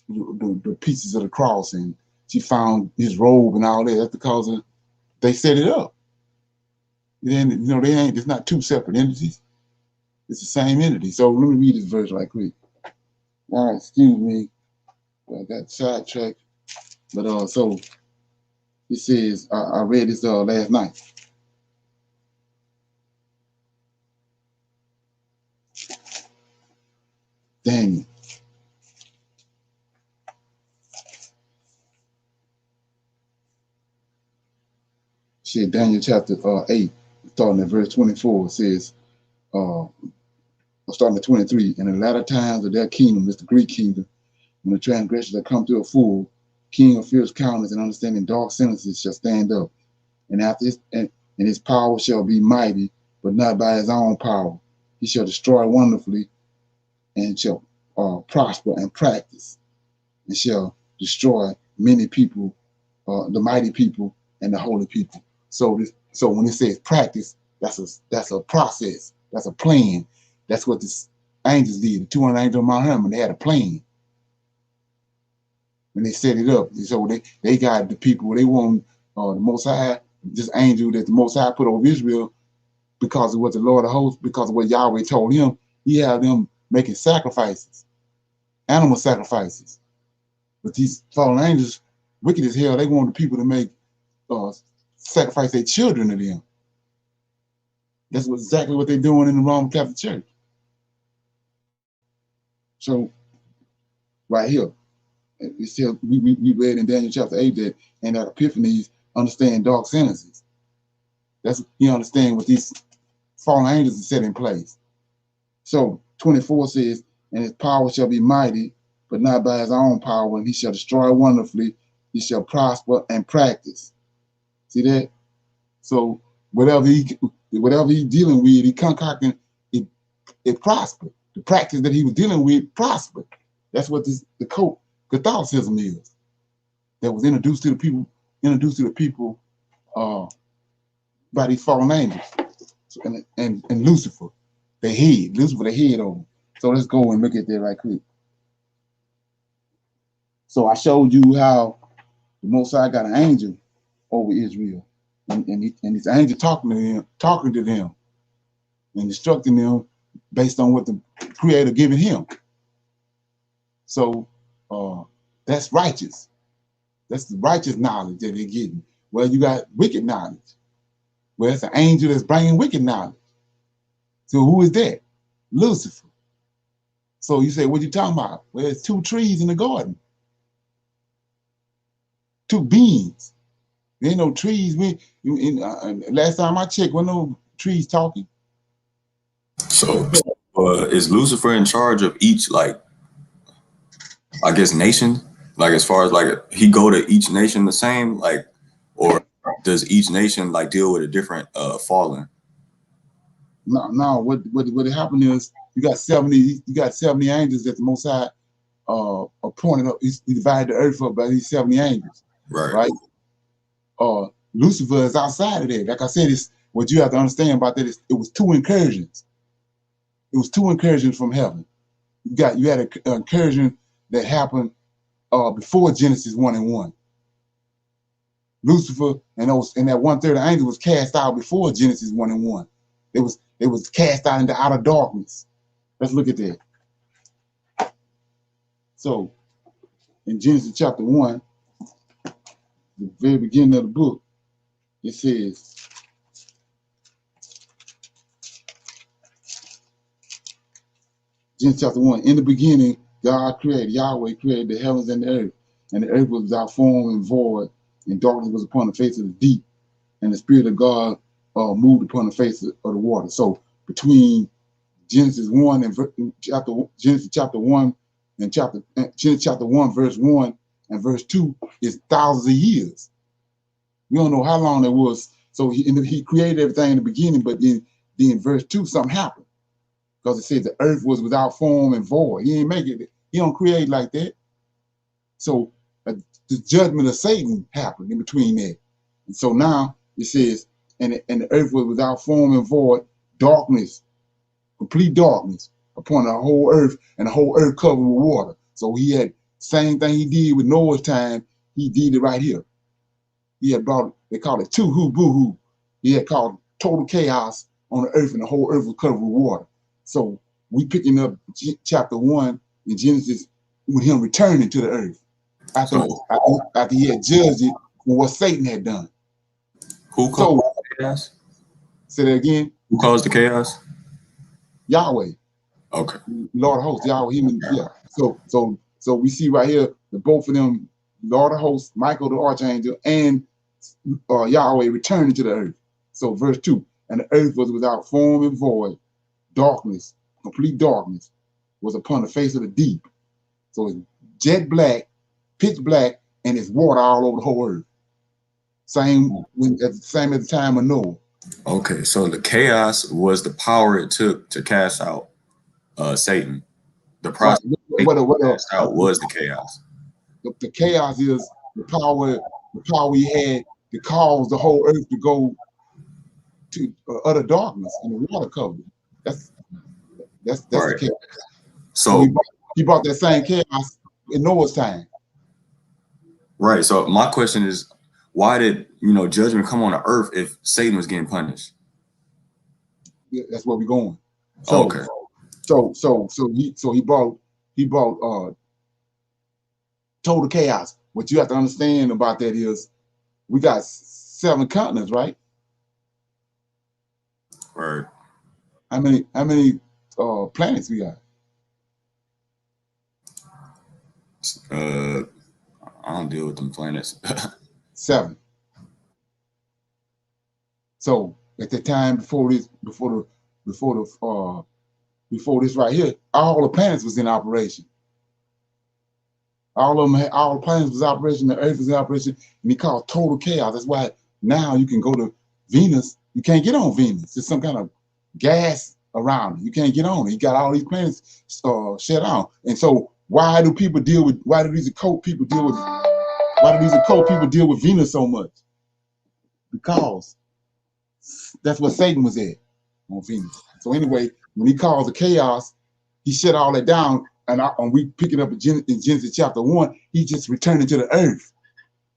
the pieces of the cross, and she found his robe and all that. That's because they set it up. Then it's not two separate entities. It's the same entity. So let me read this verse right quick. All right, excuse me, I got sidetracked. But so it says, I read this last night. Daniel. Shit, Daniel chapter 8, starting at verse 24, it says, starting at 23, and in the latter times of their kingdom, it's the Greek kingdom, when the transgressors have come to a full, king of fierce countenance and understanding dark sentences shall stand up, and after and his power shall be mighty, but not by his own power. He shall destroy wonderfully, and shall prosper and practice, and shall destroy many people, the mighty people and the holy people. So when it says practice, that's a process, that's a plan. That's what the angels did. The 200 angels of Mount Hermon, they had a plan. When they set it up, so they got the people. They want the Most High, this angel that the Most High put over Israel, because of what the Lord of hosts, because of what Yahweh told him. He had them making sacrifices, animal sacrifices. But these fallen angels, wicked as hell, they want the people to make sacrifice their children to them. That's exactly what they're doing in the Roman Catholic Church. So right here, it says, we read in Daniel chapter 8 that in that Epiphanies understand dark sentences. That's you understand what these fallen angels are set in place. So 24 says, and his power shall be mighty, but not by his own power, and he shall destroy wonderfully, he shall prosper and practice. See that? So whatever he's dealing with, he concocting it prospered. The practice that he was dealing with prospered. That's what the cult Catholicism is. That was introduced to the people by these fallen angels. And Lucifer, the head over. So let's go and look at that right quick. So I showed you how the Most High got an angel over Israel, and this angel talking to them, and instructing them based on what the Creator giving him. So that's righteous. That's the righteous knowledge that they're getting. Well, you got wicked knowledge. Well, it's an angel that's bringing wicked knowledge. So who is that? Lucifer. So you say, what you talking about? Well, it's two trees in the garden. Two beings. There ain't no trees. Last time I checked, wasn't no trees talking. So is Lucifer in charge of each, like, I guess, nation? Like, as far as like he go to each nation the same, like, or does each nation like deal with a different fallen? No. What happened is you got 70 angels that the Most High appointed up. He divided the earth up by these 70 angels. Right. Lucifer is outside of that. Like I said, it's what you have to understand about that is it was two incursions. It was two incursions from heaven. You had an incursion that happened before Genesis 1 and 1. Lucifer and that 1/3 of angels was cast out before Genesis 1 and 1. It was cast out into outer darkness. Let's look at that. So in Genesis chapter 1, the very beginning of the book, it says, Genesis chapter 1, in the beginning, Yahweh created the heavens and the earth was without form and void, and darkness was upon the face of the deep, and the Spirit of God moved upon the face of the water. So between Genesis 1 and Genesis chapter 1 and Genesis chapter 1, verse 1 and verse 2 is thousands of years. We don't know how long it was. So he created everything in the beginning, but then verse 2, something happened. Because it says the earth was without form and void. He ain't make it. He don't create like that. So the judgment of Satan happened in between there. And so now it says, and the earth was without form and void, darkness, complete darkness upon the whole earth, and the whole earth covered with water. So he had same thing he did with Noah's time. He did it right here. He had brought, they call it too-hoo, boo-hoo. He had called total chaos on the earth, and the whole earth was covered with water. So we picking up chapter 1 in Genesis with him returning to the earth after he had judged it for what Satan had done. Who caused the chaos? Say that again. Who caused the chaos? Yahweh. Okay. Lord of hosts, Yahweh. Yeah. So we see right here the both of them, Lord of hosts, Michael the archangel, and Yahweh returning to the earth. So verse 2, and the earth was without form and void, darkness, complete darkness was upon the face of the deep. So it's jet black, pitch black, and it's water all over the whole earth. Same at the time of Noah. Okay, so the chaos was the power it took to cast out Satan. The process cast out was the chaos. The chaos is the power he had to cause the whole earth to go to utter darkness and the water covered. That's right. The chaos. So he brought that same chaos in Noah's time. Right. So my question is, why did judgment come on the earth if Satan was getting punished? That's where we're going. So, okay. So he brought total chaos. What you have to understand about that is we got 7 continents, right? Right. How many planets we got? I don't deal with them planets. 7. So at the time before this right here, all the planets was in operation. All the planets was in operation. The Earth was in operation, and he called total chaos. That's why now you can go to Venus. You can't get on Venus. There's some kind of gas around it. You can't get on it. You got all these planets shut down. And so why do these occult people deal with Venus so much? Because that's where Satan was at, on Venus. So anyway, when he caused the chaos, he shut all that down, and we pick it up in Genesis chapter 1, he just returned to the earth.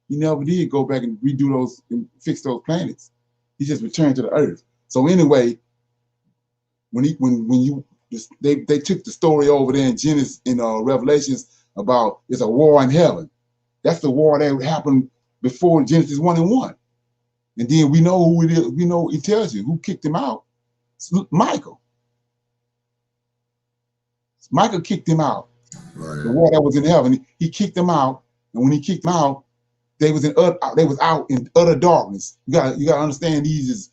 He never did go back and redo those and fix those planets. He just returned to the earth. So anyway, they took the story over there in Genesis, in Revelations, about it's a war in heaven. That's the war that happened before Genesis 1 and 1. And then we know who it is. We know it tells you who kicked him out. It's Michael. Michael kicked him out. Right. The war that was in heaven, he kicked them out. And when he kicked them out, they was out in utter darkness. You gotta understand these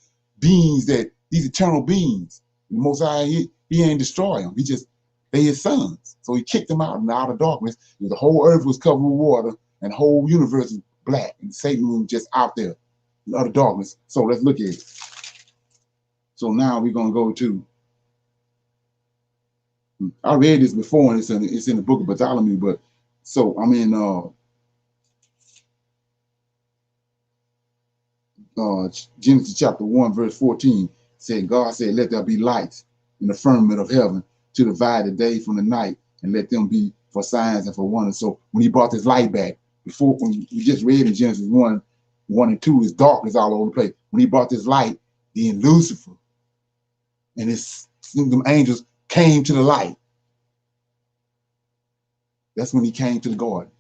eternal beings. The Most High, he ain't destroy them. They his sons. So he kicked them out in the outer darkness. The whole earth was covered with water, and the whole universe was black, and Satan was just out there in utter darkness. So let's look at it. So now we're gonna go to. I read this before, and it's in the book of Bartholomew. But so I'm in Genesis chapter 1, verse 14. Said God said, "Let there be lights in the firmament of heaven to divide the day from the night, and let them be for signs and for wonders." So when he brought this light back, before when we just read in Genesis 1 and 2, is darkness all over the place. When he brought this light, then Lucifer and them angels came to the light. That's when he came to the garden.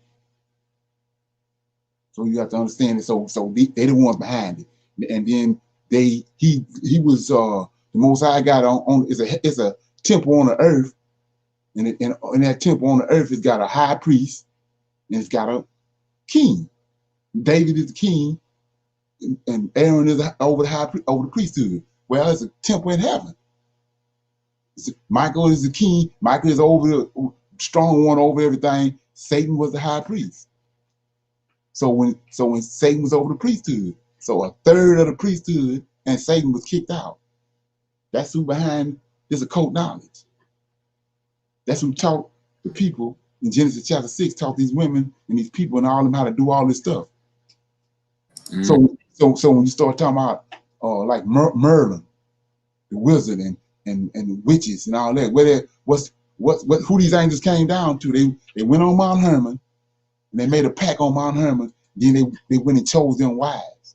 So you have to understand it. So they the ones behind it. and then he was the Most High got on is a temple on the earth, and in that temple on the earth, it's got a high priest and it's got a king. David is the king, and Aaron is over the priesthood. Well, it's a temple in heaven. Michael is the king. Michael is over the strong one over everything. Satan was the high priest. So when Satan was over the priesthood, so a third of the priesthood and Satan was kicked out. That's who behind this occult knowledge. That's who taught the people in Genesis chapter 6, taught these women and these people and all of them how to do all this stuff. So when you start talking about like Merlin, the wizard, and the witches and all that, who these angels came down to, they went on Mount Hermon and they made a pact on Mount Hermon. Then they went and chose them wives.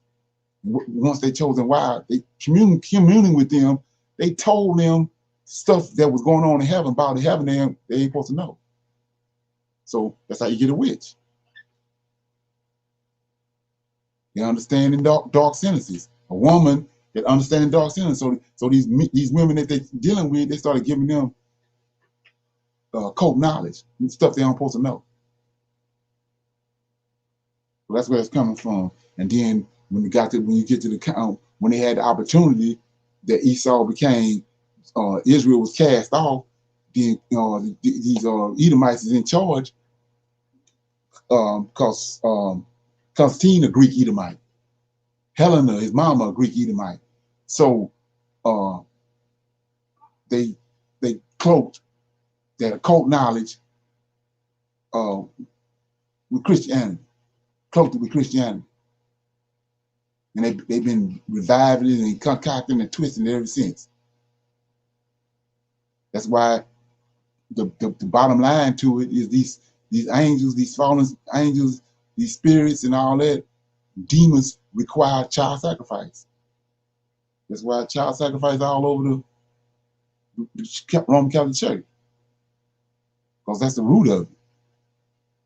Once they chose them wives, they communing with them. They told them stuff that was going on in heaven about the heaven they ain't supposed to know. So that's how you get a witch. They're understanding dark sentences. A woman that understanding dark sentences. So these women that they're dealing with, they started giving them occult knowledge and stuff they aren't supposed to know. So that's where it's coming from. And then when you get to the count, when they had the opportunity that Esau became, Israel was cast off. Then these Edomites is in charge because Constantine, a Greek Edomite, Helena, his mama, a Greek Edomite. So they cloaked that occult knowledge with Christianity, cloaked it with Christianity. And they've been reviving it and concocting and twisting it ever since. That's why the bottom line to it is these angels, these fallen angels, these spirits and all that, demons require child sacrifice. That's why child sacrifice all over the Roman Catholic Church. Because that's the root of it.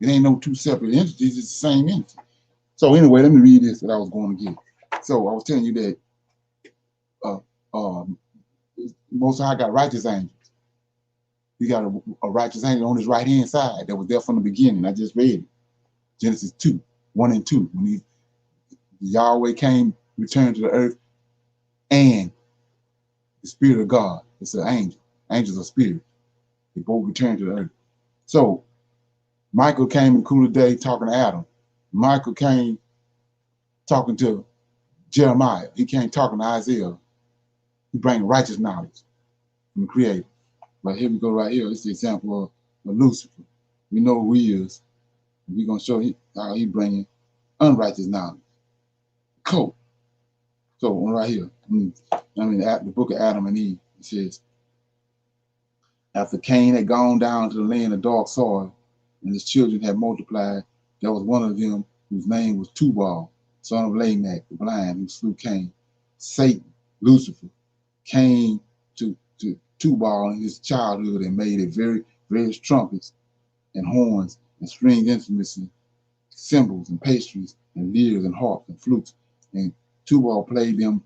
It ain't no two separate entities, it's the same entity. So anyway, let me read this that I was going to get. So I was telling you that Most High got righteous angels. He got a righteous angel on his right hand side that was there from the beginning. I just read it. Genesis 2, 1 and 2. When Yahweh came, returned to the earth, and the Spirit of God. It's an angel. Angels are spirit. They both returned to the earth. So Michael came in the cool of the day talking to Adam. Michael came talking to Jeremiah. He came talking to Isaiah. He bring righteous knowledge from the Creator. But here we go right here. It's the example of Lucifer. We know who he is. We're going to show how he bringing unrighteous knowledge. Cool. So right here, the book of Adam and Eve, it says, after Cain had gone down to the land of dark soil, and his children had multiplied, there was one of them whose name was Tubal, son of Lamech, the blind, who slew Cain. Satan, Lucifer, came to Tubal in his childhood and made various trumpets and horns and string instruments and cymbals and pastries and lyres and harps and flutes. And Tubal played them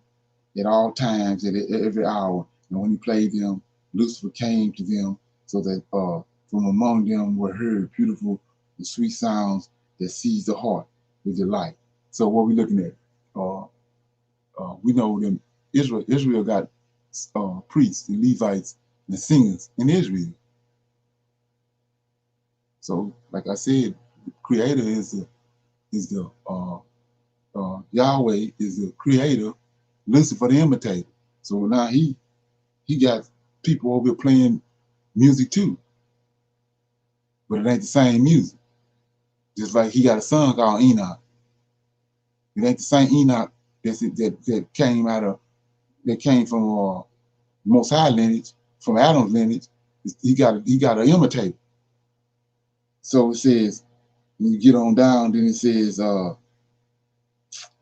at all times, at every hour. And when he played them, Lucifer came to them, so that from among them were heard beautiful and sweet sounds that seized the heart with delight. So what we're looking at, we know that Israel got priests and Levites and singers in Israel. So, like I said, the Creator is the Yahweh is the Creator, Lucifer the imitator. So now he got people over here playing music too, but it ain't the same music. Just like he got a son called Enoch. It ain't the same Enoch that came from Most High lineage, from Adam's lineage. He got an imitator. So it says, when you get on down, then it says,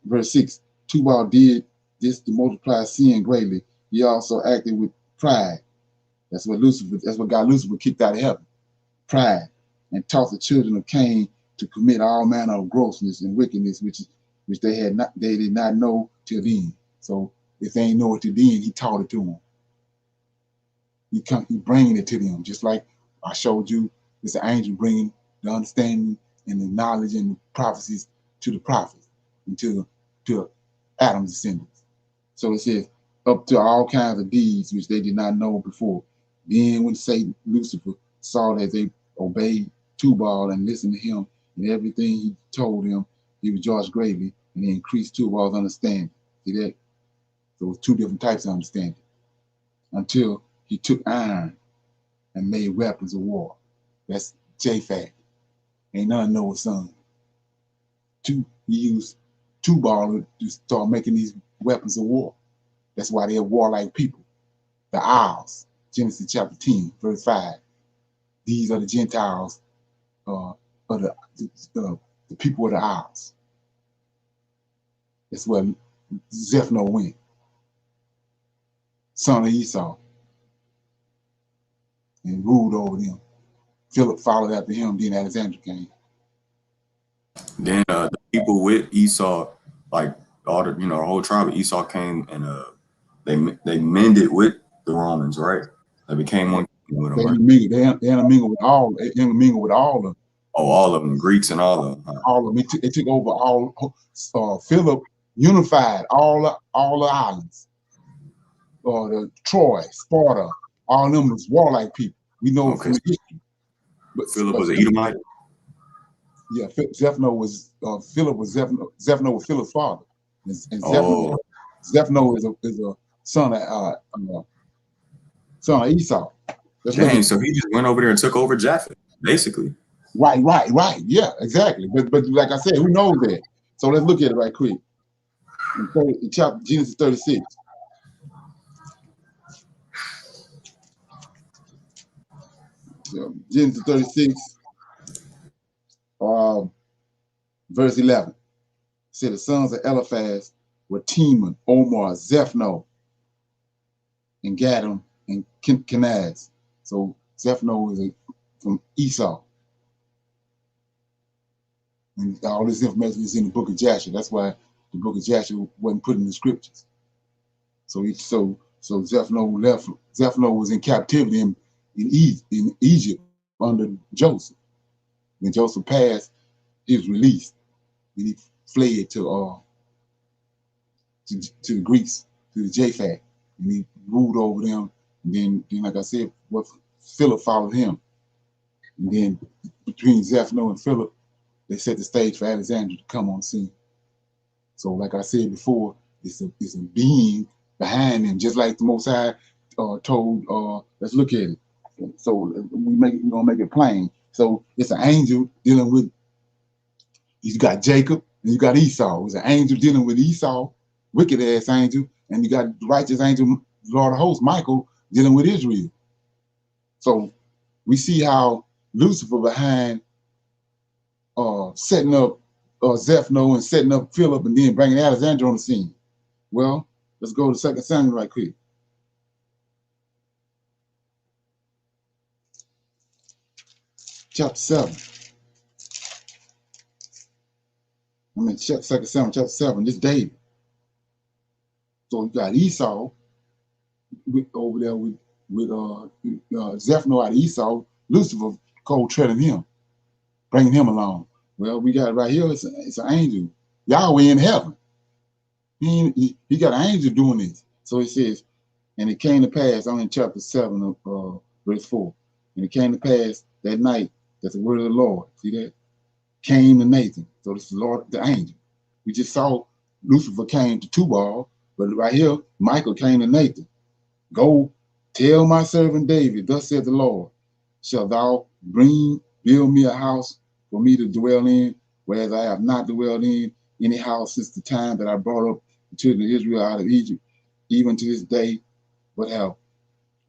verse 6, Tubal did this to multiply sin greatly. He also acted with pride. That's what got Lucifer kicked out of heaven. Pride. And taught the children of Cain to commit all manner of grossness and wickedness, which which they did not know till then. So if they ain't know it till then, he taught it to them. He bringing it to them, just like I showed you. It's an angel bringing the understanding and the knowledge and the prophecies to the prophets and to Adam's descendants. So it says, up to all kinds of deeds which they did not know before. Then when Satan, Lucifer, saw that they obeyed Tubal and listened to him and everything he told them, he rejoiced greatly, and he increased Tubal's understanding. See that? So it was two different types of understanding. Until he took iron and made weapons of war. That's Japhet. Ain't none know his son. He used Tubal to start making these weapons of war. That's why they're warlike people. The Isles, Genesis chapter 10, verse 5. These are the Gentiles, of the people of the Isles. That's where Zephno went, son of Esau, and ruled over them. Philip followed after him, then Alexander came. Then the people with Esau, like all the, the whole tribe of Esau came and they mended with the Romans, right? They became one with them, right? They intermingled with all. They intermingled with all of them. Oh, all of them, Greeks and all of them. All of them. It took over all. Philip unified all the islands. The Troy, Sparta, all of them was warlike people. We know from the history. But Philip was an Edomite. Yeah, Zephno was Philip was Zephno was Philip's father, and Zephno is a son of Esau. Dang, so he just went over there and took over Japheth, basically. Right. Yeah, exactly. But like I said, who knows that? So let's look at it right quick. In chapter Genesis 36. Genesis 36, verse 11. It said the sons of Eliphaz were Teman, Omar, Zephno, and Gadam, and Kenaz. So Zephno is from Esau. And all this information is in the book of Jasher. That's why the book of Jasher wasn't put in the scriptures. So Zephno was in captivity in Egypt under Joseph. When Joseph passed, he was released. And he fled to the Greeks, to the Japhet, and he ruled over them. And then like I said, Philip followed him. And then between Zephno and Philip, they set the stage for Alexander to come on scene. So like I said before, it's a being behind him, just like the Most High told. Let's look at it. So we're gonna make it plain. So it's an angel dealing with. You got Jacob and you got Esau. It's an angel dealing with Esau, wicked ass angel, and you got righteous angel, Lord of hosts, Michael, dealing with Israel. So we see how Lucifer behind setting up Zephno and setting up Philip and then bringing Alexander on the scene. Well, let's go to 2 Samuel right quick. Chapter 7. Chapter 2 Samuel, chapter 7. This David. So you got Esau over there with Zephno out of Esau. Lucifer cold-treading him, bringing him along. Well, we got right here. It's an angel. Yahweh in heaven. He got an angel doing this. So it says, and it came to pass, I'm in chapter 7 of verse 4. And it came to pass that night that the word of the Lord, see that, came to Nathan. So this is Lord, the angel. We just saw Lucifer came to Tubal, but right here, Michael came to Nathan. Go tell my servant David, thus said the Lord, shall thou build me a house for me to dwell in, whereas I have not dwelled in any house since the time that I brought up the children of Israel out of Egypt, even to this day, but have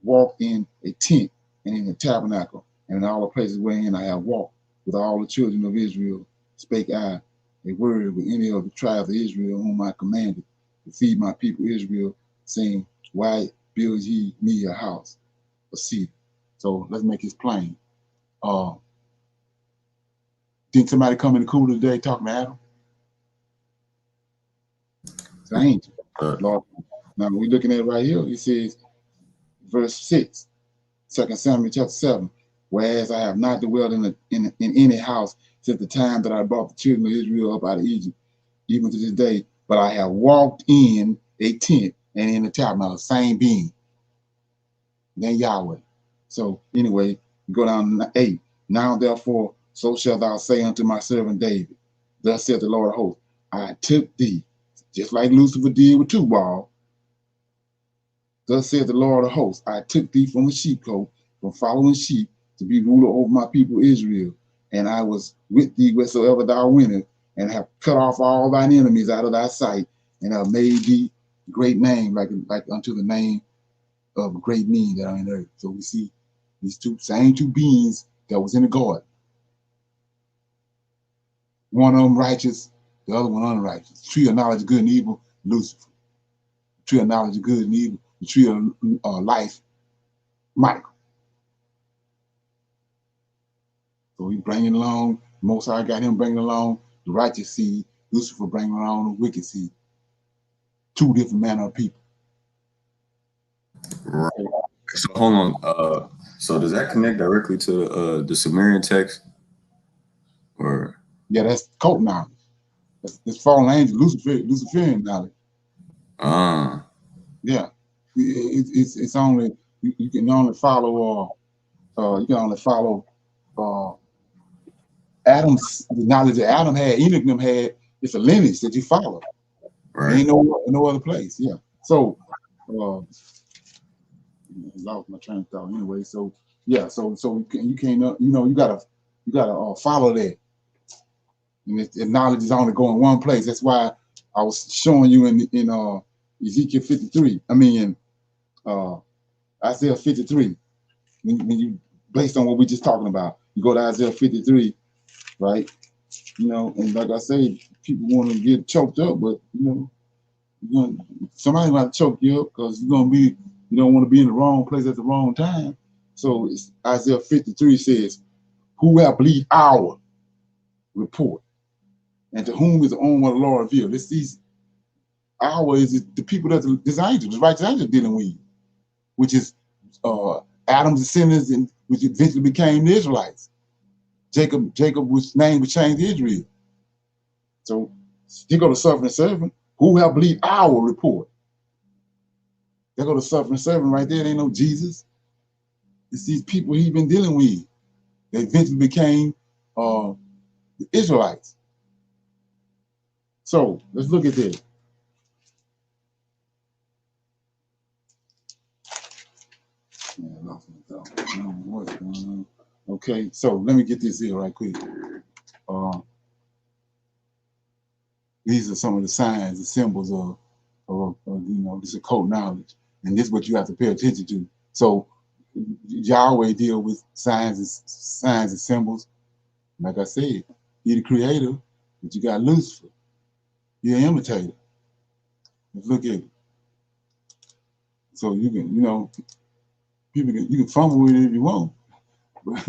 walked in a tent and in a tabernacle, and in all the places wherein I have walked with all the children of Israel, spake I a word with any of the tribes of Israel whom I commanded to feed my people Israel, saying, why build ye me a house, a city? So let's make this plain. Didn't somebody come in the cooler today talking to Adam? It's an angel. Lord. Now we're looking at it right here. It says, verse 6, 2 Samuel chapter 7. Whereas I have not dwelt in any house since the time that I brought the children of Israel up out of Egypt, even to this day, but I have walked in a tent and in the tabernacle, same being. Then Yahweh. So anyway, go down to 8. Now therefore, so shalt thou say unto my servant David, thus saith the Lord of hosts, I took thee, just like Lucifer did with Tubal. Thus saith the Lord of hosts, I took thee from the sheepcote, from following sheep, to be ruler over my people Israel. And I was with thee wheresoever thou wentest, and have cut off all thine enemies out of thy sight, and have made thee great name, like unto the name of great men that are in earth. So we see these same two beings that was in the garden. One of them righteous, the other one unrighteous. The tree of knowledge of good and evil, Lucifer. The tree of knowledge of good and evil, the tree of life, Michael. So he bringing along, Most High got him bringing along the righteous seed, Lucifer bringing along the wicked seed. Two different manner of people. Right. So hold on. So does that connect directly to the Sumerian text? Or yeah, that's cult knowledge. That's fallen angel, Luciferian knowledge. Yeah, it's only you can only follow Adam's, the knowledge that Adam had, Enoch them had. It's a lineage that you follow. Right. Ain't no other place. Yeah. So I lost my train of thought anyway. So yeah. So you can't you gotta follow that. And the knowledge is only going one place. That's why I was showing you in Ezekiel 53. I mean in Isaiah 53. When you, based on what we just talking about, you go to Isaiah 53, right? And like I say, people want to get choked up, but somebody might choke you up because you don't want to be in the wrong place at the wrong time. So Isaiah 53 says, "Who have believed our report, and to whom is the arm of the Lord revealed?" Our is the people that this angel, this righteous angel dealing with, which is Adam's descendants, and which eventually became the Israelites. Jacob, whose name was changed to Israel. So he go to suffering servant, who have believed our report. They go to suffering servant right there. They know Jesus. It's these people he's been dealing with. They eventually became the Israelites. So let's look at this. Okay, so let me get this here right quick. These are some of the signs and symbols of this occult knowledge, and this is what you have to pay attention to. So Yahweh deal with signs and symbols. Like I said, he the creator, but you got Lucifer. You're an imitator. Let's look at it. So you can, you can fumble with it if you want, but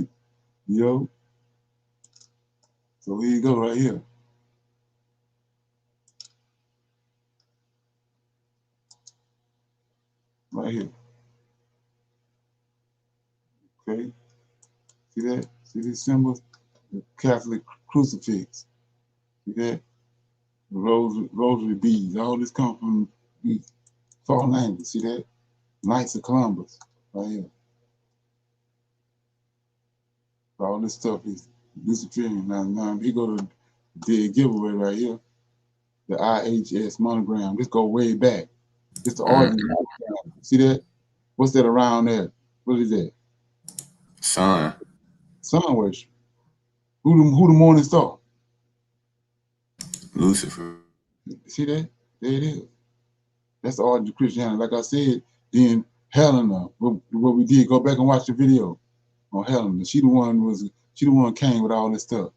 so here you go right here. Right here. Okay. See that? See these symbols? The Catholic crucifix. See that? The rosary beads. All this comes from these fallen angels. See that? Knights of Columbus. Right here. All this stuff is Luciferian. Now we go to the giveaway right here. The IHS monogram. This go way back. It's the origin. See that? What's that around there? What is that? Sun. Sun worship. Who the morning star? Lucifer. See that? There it is. That's the origin of Christianity. Like I said, then Helena, what we did, go back and watch the video on Helena. She the one came with all this stuff.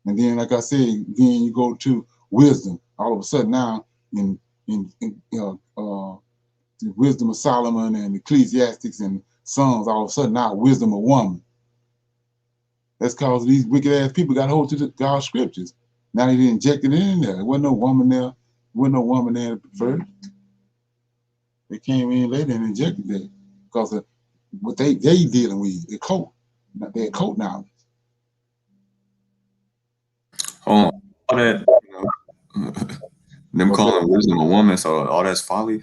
And then, like I said, then you go to wisdom. All of a sudden now, in the wisdom of Solomon and Ecclesiastics and Psalms, all of a sudden now wisdom of woman. That's because these wicked ass people got hold to God's scriptures. Now they injected it in there. There wasn't no woman there. Wasn't no woman there first. They came in later and injected that because of what they dealing with, the occult, their occult knowledge. All that, them calling wisdom a woman, so all that's folly.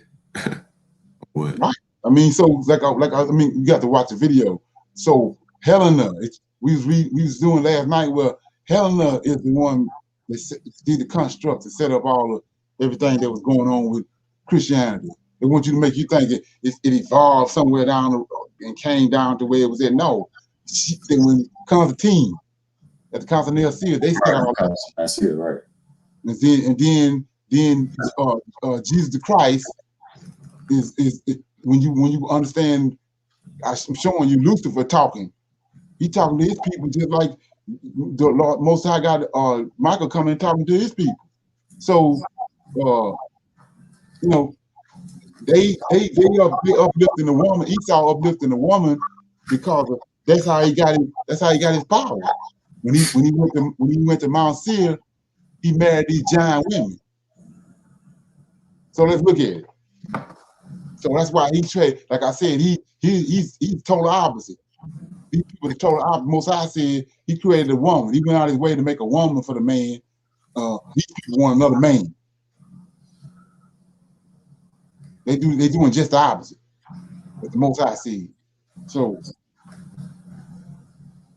What? Right. I mean, so I mean, you got to watch the video. So Helena, we was doing last night where Helena is the one that did the construct to set up all of everything that was going on with Christianity. They want you to make you think it evolved somewhere down and came down to where it was at. No, when Constantine at the Constantine Seal, they set all that. I see it, right. And then Jesus the Christ is when you understand. I'm showing you Lucifer talking. He talking to his people just like the Lord Most High got Michael coming and talking to his people. So you know, they uplifting the woman. Esau uplifting the woman because that's how he got his power. When he went to Mount Seir, he married these giant women. So let's look at it. So that's why he trade. Like I said, he's total opposite. These people, the total opposite. Most High said he created a woman. He went out his way to make a woman for the man. These people want another man. They doing just the opposite. But the Most High said. So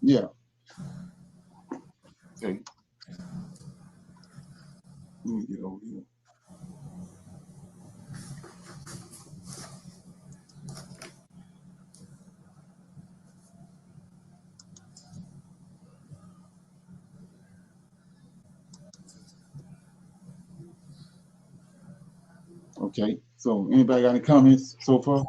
yeah. Okay. Let me get over here. Okay. So anybody got any comments so far?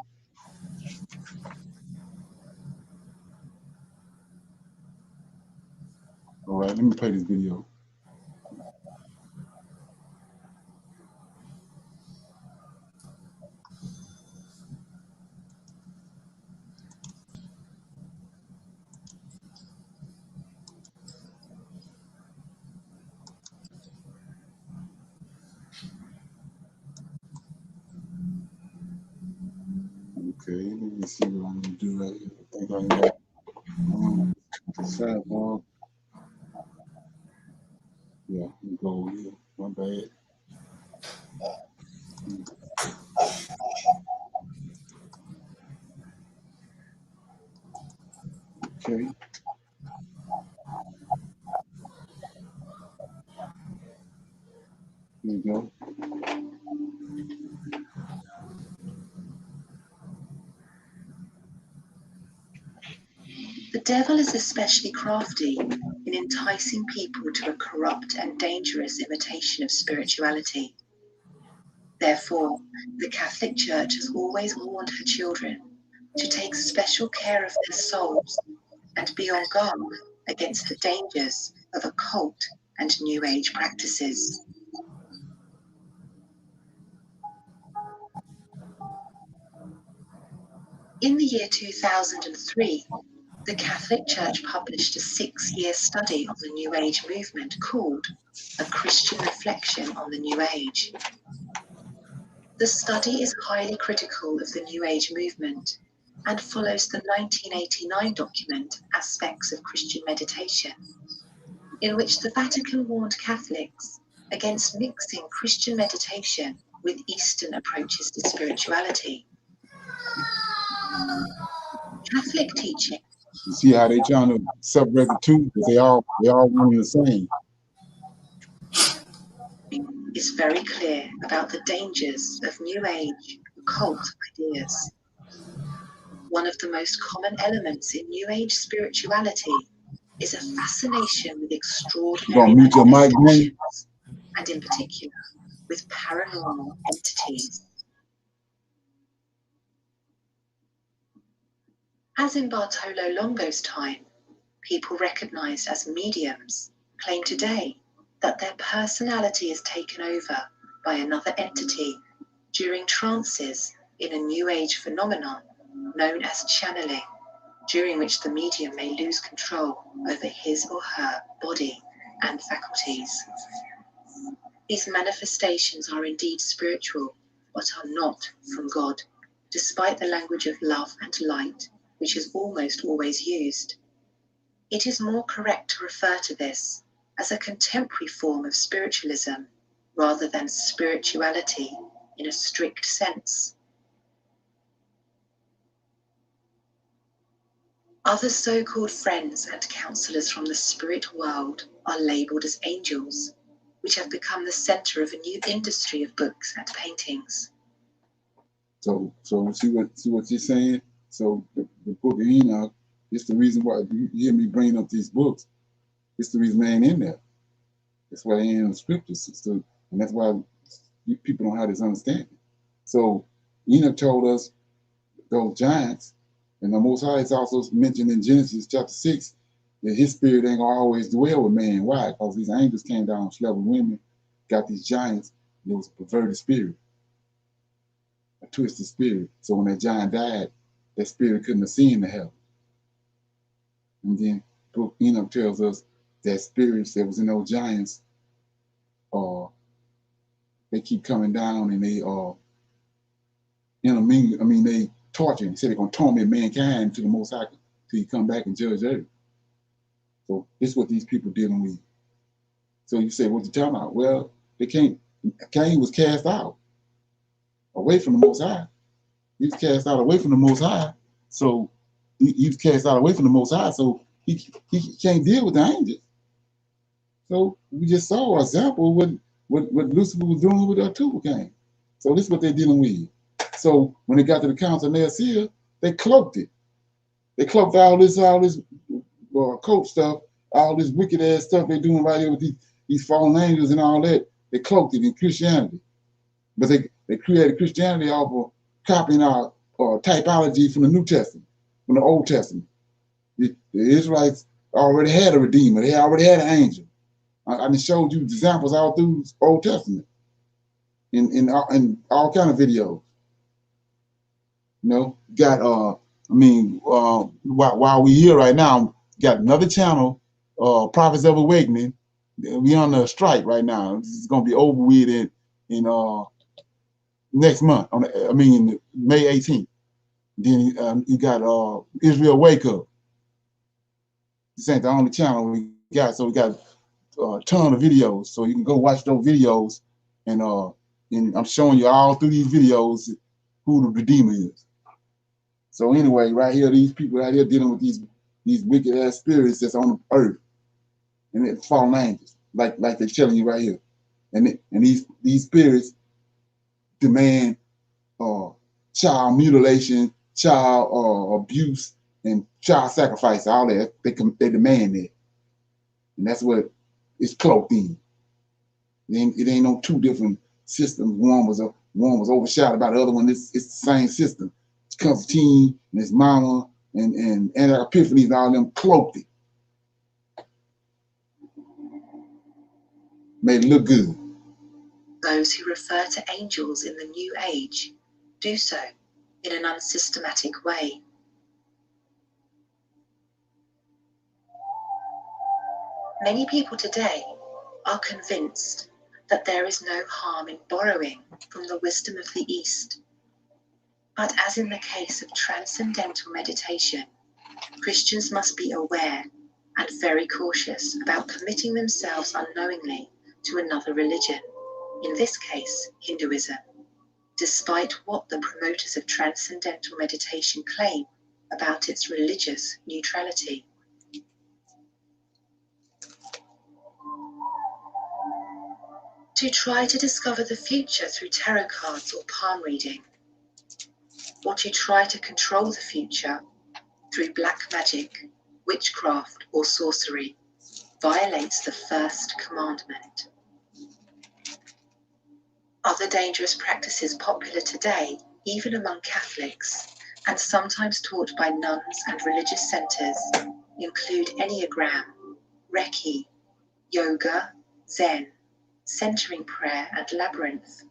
All right, let me play this video. Okay, let me see what I'm gonna do right here. I think I know. Sidebar. Yeah, let me go over here. My bad. Okay. Here we go. The devil is especially crafty in enticing people to a corrupt and dangerous imitation of spirituality. Therefore, the Catholic Church has always warned her children to take special care of their souls and be on guard against the dangers of occult and New Age practices. In the year 2003, the Catholic Church published a 6-year study on the New Age movement called A Christian Reflection on the New Age. The study is highly critical of the New Age movement and follows the 1989 document Aspects of Christian Meditation, in which the Vatican warned Catholics against mixing Christian meditation with Eastern approaches to spirituality. Catholic teaching. You see how they trying to separate the two, because they all one and the same. Is very clear about the dangers of New Age occult ideas. One of the most common elements in New Age spirituality is a fascination with extraordinary manifestations, and in particular with paranormal entities. As in Bartolo Longo's time, people recognized as mediums claim today that their personality is taken over by another entity during trances in a New Age phenomenon known as channeling, during which the medium may lose control over his or her body and faculties. These manifestations are indeed spiritual, but are not from God, despite the language of love and light, which is almost always used. It is more correct to refer to this as a contemporary form of spiritualism, rather than spirituality in a strict sense. Other so-called friends and counselors from the spirit world are labeled as angels, which have become the center of a new industry of books and paintings. So see what you're saying? So the book of Enoch, it's the reason why you hear me bringing up these books. It's the reason they ain't in there. That's why they ain't in the scriptures. So, and that's why people don't have this understanding. So Enoch told us those giants, and the Most High is also mentioned in Genesis chapter 6 that his spirit ain't gonna always dwell with man. Why? Because these angels came down, slept with women, got these giants. It was a perverted spirit, a twisted spirit. So when that giant died, that spirit couldn't ascend to heaven. And then book Enoch tells us that spirits that was in those giants, they keep coming down and they they torture. He said they're gonna torment mankind to the Most High till he come back and judge earth. So this is what these people dealing with. So you say, what you talking about? Well, they can't. Cain was cast out away from the Most High. He was cast out away from the Most High. So he was cast out away from the Most High. So he can't deal with the angels. So we just saw an example of what Lucifer was doing with that too, Cain. So this is what they're dealing with. So when they got to the council of Nicaea, they cloaked it. They cloaked all this occult stuff, all this wicked ass stuff they're doing right here with these fallen angels and all that. They cloaked it in Christianity. But they created Christianity off of copying our typology from the New Testament, from the Old Testament. The Israelites already had a redeemer. They already had an angel. I just showed you examples all through the Old Testament in all kind of videos. You know, got while we here right now, got another channel, Prophets of Awakening. We on the strike right now. This is gonna be over with in next month. May 18th. Then you got Israel Wake Up. This ain't the only channel we got, so we got a ton of videos. So you can go watch those videos, and I'm showing you all through these videos who the Redeemer is. So anyway, right here, these people right here dealing with these wicked ass spirits that's on the earth, and it's fallen angels, like they're telling you right here, and these spirits demand child mutilation, child abuse, and child sacrifice. All that they demand that, and that's what it's cloaked in. It ain't no two different systems. One was overshadowed by the other one. It's the same system. Constantine and his mama and Epiphany and all them cloaked it. Made it look good. Those who refer to angels in the New Age do so in an unsystematic way. Many people today are convinced that there is no harm in borrowing from the wisdom of the East. But as in the case of transcendental meditation, Christians must be aware and very cautious about committing themselves unknowingly to another religion, in this case, Hinduism, despite what the promoters of transcendental meditation claim about its religious neutrality. To try to discover the future through tarot cards or palm reading, or to try to control the future through black magic, witchcraft, or sorcery, violates the first commandment. Other dangerous practices popular today, even among Catholics, and sometimes taught by nuns and religious centers, include Enneagram, Reiki, yoga, Zen, centering prayer, and labyrinth,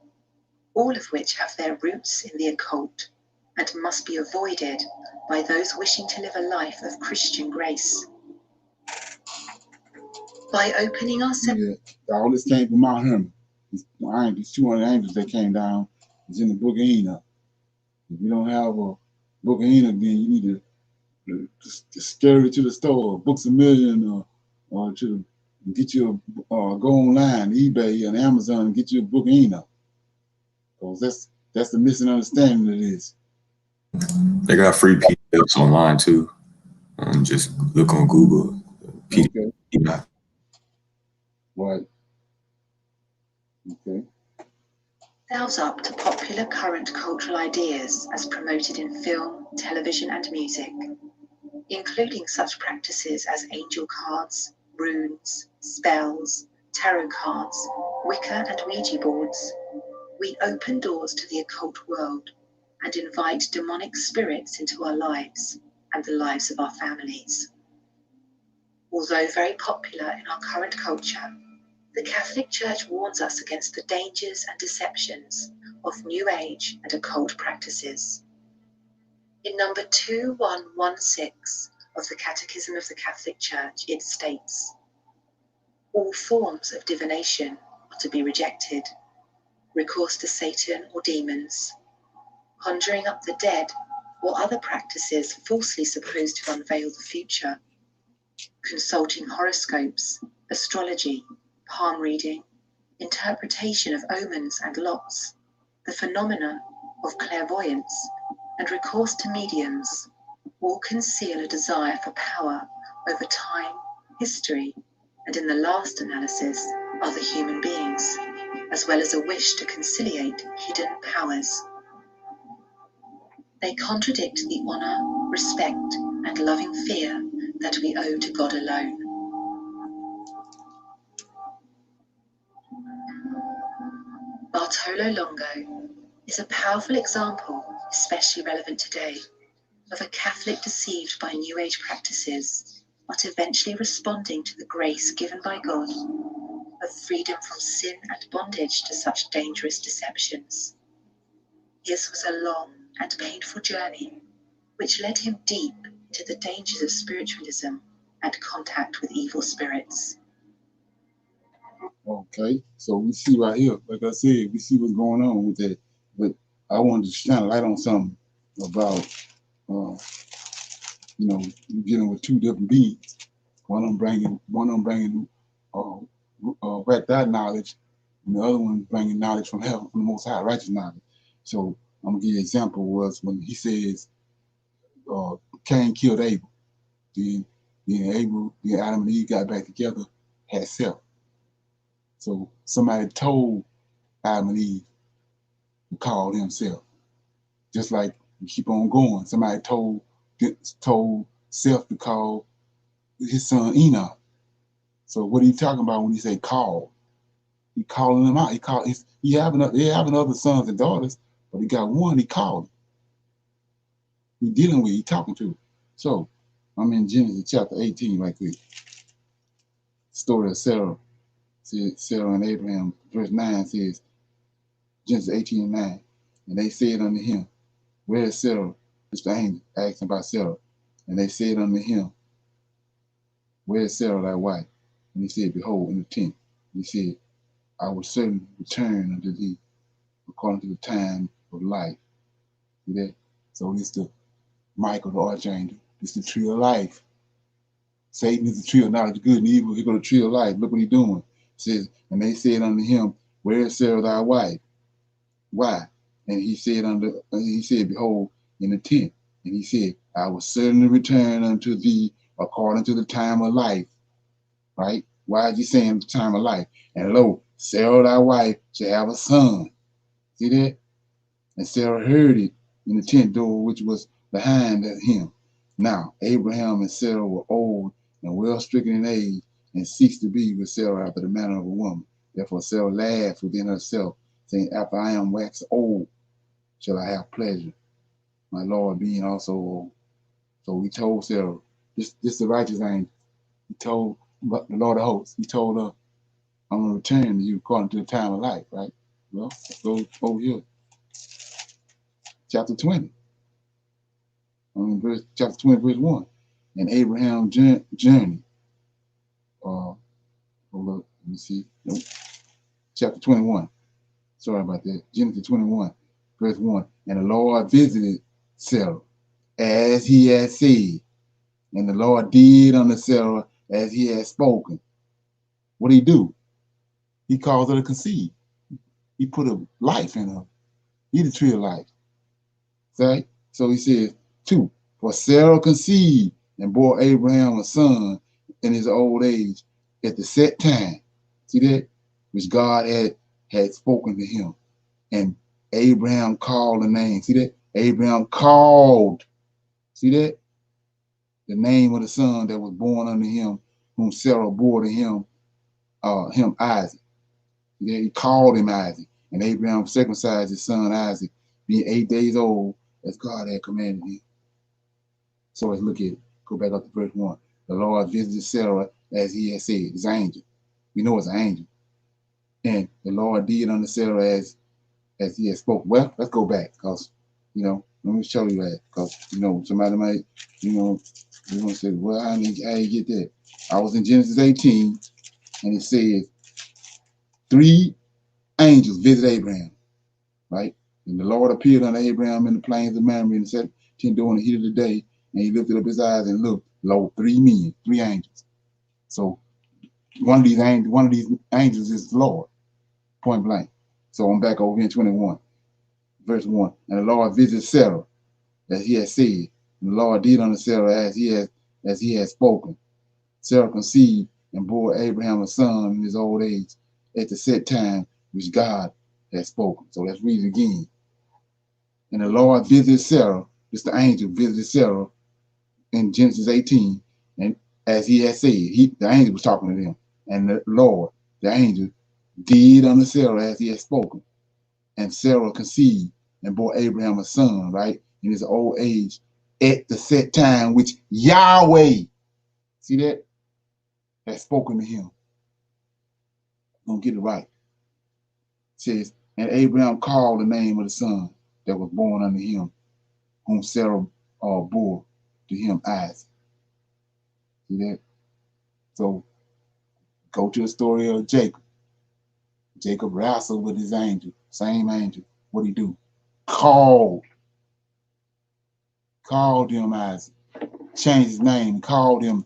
all of which have their roots in the occult and must be avoided by those wishing to live a life of Christian grace. By opening ourselves... Yeah, all this came from Mount Hermon. these 200 angels that came down is in the book of Enoch. If you don't have a book of Enoch, then you need to scurry to the store, Books a Million, or to get you go online, eBay and Amazon, and get you a book of Enoch. Because that's the missing understanding of this. They got free PDFs online too. Just look on Google. Okay. PDF. Right. Okay. Delves up to popular current cultural ideas as promoted in film, television, and music, including such practices as angel cards, runes, spells, tarot cards, Wicca and Ouija boards. We open doors to the occult world and invite demonic spirits into our lives and the lives of our families. Although very popular in our current culture, the Catholic Church warns us against the dangers and deceptions of New Age and occult practices. In number 2116 of the Catechism of the Catholic Church, it states, all forms of divination are to be rejected, recourse to Satan or demons, conjuring up the dead or other practices falsely supposed to unveil the future, consulting horoscopes, astrology, palm reading, interpretation of omens and lots, the phenomena of clairvoyance, and recourse to mediums, all conceal a desire for power over time, history, and in the last analysis, other human beings, as well as a wish to conciliate hidden powers. They contradict the honor, respect, and loving fear that we owe to God alone. Bartolo Longo is a powerful example, especially relevant today, of a Catholic deceived by New Age practices, but eventually responding to the grace given by God of freedom from sin and bondage to such dangerous deceptions. His was a long and painful journey, which led him deep into the dangers of spiritualism and contact with evil spirits. Okay, so we see right here, like I said, we see what's going on with that. But I wanted to shine a light on something about, you're dealing with two different beings. One of them bringing right that knowledge, and the other one bringing knowledge from heaven, from the Most High, righteous knowledge. So I'm gonna give you an example. Was when he says Cain killed Abel, then Adam and Eve got back together, had self. So somebody told Adam and Eve to call himself. Just like we keep on going. Somebody told Self to call his son Enoch. So what are you talking about when he say call? He calling them out. He having other sons and daughters, but he got one he called. He dealing with, he talking to. So I'm in Genesis chapter 18 right quick. Story of Sarah. Sarah and Abraham, verse 9 says, Genesis 18:9, and they said unto him, where is Sarah? It's the angel asking about Sarah. And they said unto him, where is Sarah thy wife? And he said, behold, in the tent. And he said, I will certainly return unto thee according to the time of life. See that? So it's the Michael, the archangel. It's the tree of life. Satan is the tree of knowledge of good and evil. Here go the tree of life. Look what he's doing. It says, and they said unto him, where is Sarah thy wife? Why? And he said, behold, in the tent. And he said, I will certainly return unto thee according to the time of life. Right? Why is he saying the time of life? And lo, Sarah thy wife shall have a son. See that? And Sarah heard it in the tent door which was behind him. Now Abraham and Sarah were old and well stricken in age, and ceased to be with Sarah after the manner of a woman. Therefore Sarah laughed within herself, saying, after I am waxed old, shall I have pleasure, my Lord being also old. So he told Sarah, this is the righteous angel. He told the Lord of hosts, he told her, I'm going to return to you according to the time of life, right? Well, let's go over here. Chapter 20. Chapter 20, verse 1. And Abraham journeyed. Hold up, let me see. Nope. chapter 21. Sorry about that. Genesis 21, verse 1. And the Lord visited Sarah as he had said, and the Lord did unto Sarah as he had spoken. What did he do? He caused her to conceive. He put a life in her. He the tree of life. Okay? So he says, 2. For Sarah conceived and bore Abraham a son in his old age at the set time. See that? Which God had spoken to him. And Abraham called the name. See that? Abraham called. See that? The name of the son that was born unto him, whom Sarah bore to him Isaac. See that? He called him Isaac. And Abraham circumcised his son Isaac, being 8 days old, as God had commanded him. So let's look at it. Go back up to verse 1. The Lord visited Sarah as he had said. It's an angel. We know it's an angel. And the Lord did unto Sarah as he had spoken. Well, let's go back, because, let me show you that. Because, somebody might, you're going to say, well, how did you get that? I was in Genesis 18, and it says, 3 angels visited Abraham, right? And the Lord appeared unto Abraham in the plains of Mamre and said, during the heat of the day, and he lifted up his eyes and looked, lo, 3 men, 3 angels. So one of these angels is the Lord, point blank. So I'm back over here in 21, verse 1. And the Lord visited Sarah, as he had said. And the Lord did unto Sarah as he had spoken. Sarah conceived and bore Abraham a son in his old age at the set time which God had spoken. So let's read it again. And the Lord visited Sarah, it's the angel visited Sarah in Genesis 18, and as he had said, the angel was talking to them. And the Lord, the angel, did unto Sarah as he had spoken. And Sarah conceived and bore Abraham a son, right, in his old age, at the set time which Yahweh, see that, had spoken to him. Don't get it right. It says, and Abraham called the name of the son that was born unto him, whom Sarah bore to him Isaac. See that? So go to the story of Jacob. Jacob wrestled with his angel, same angel. What'd he do? Called him Isaac. Changed his name, called him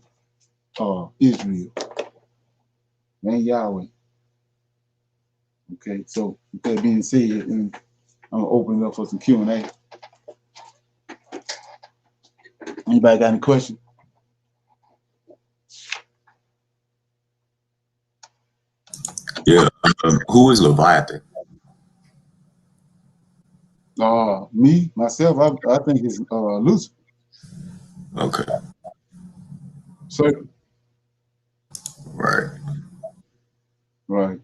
Israel. And Yahweh. Okay, so with that being said, I'm gonna open it up for some Q&A. Anybody got any questions? Yeah. Who is Leviathan? Me, myself, I think it's Lucifer. Okay. So, Right. right.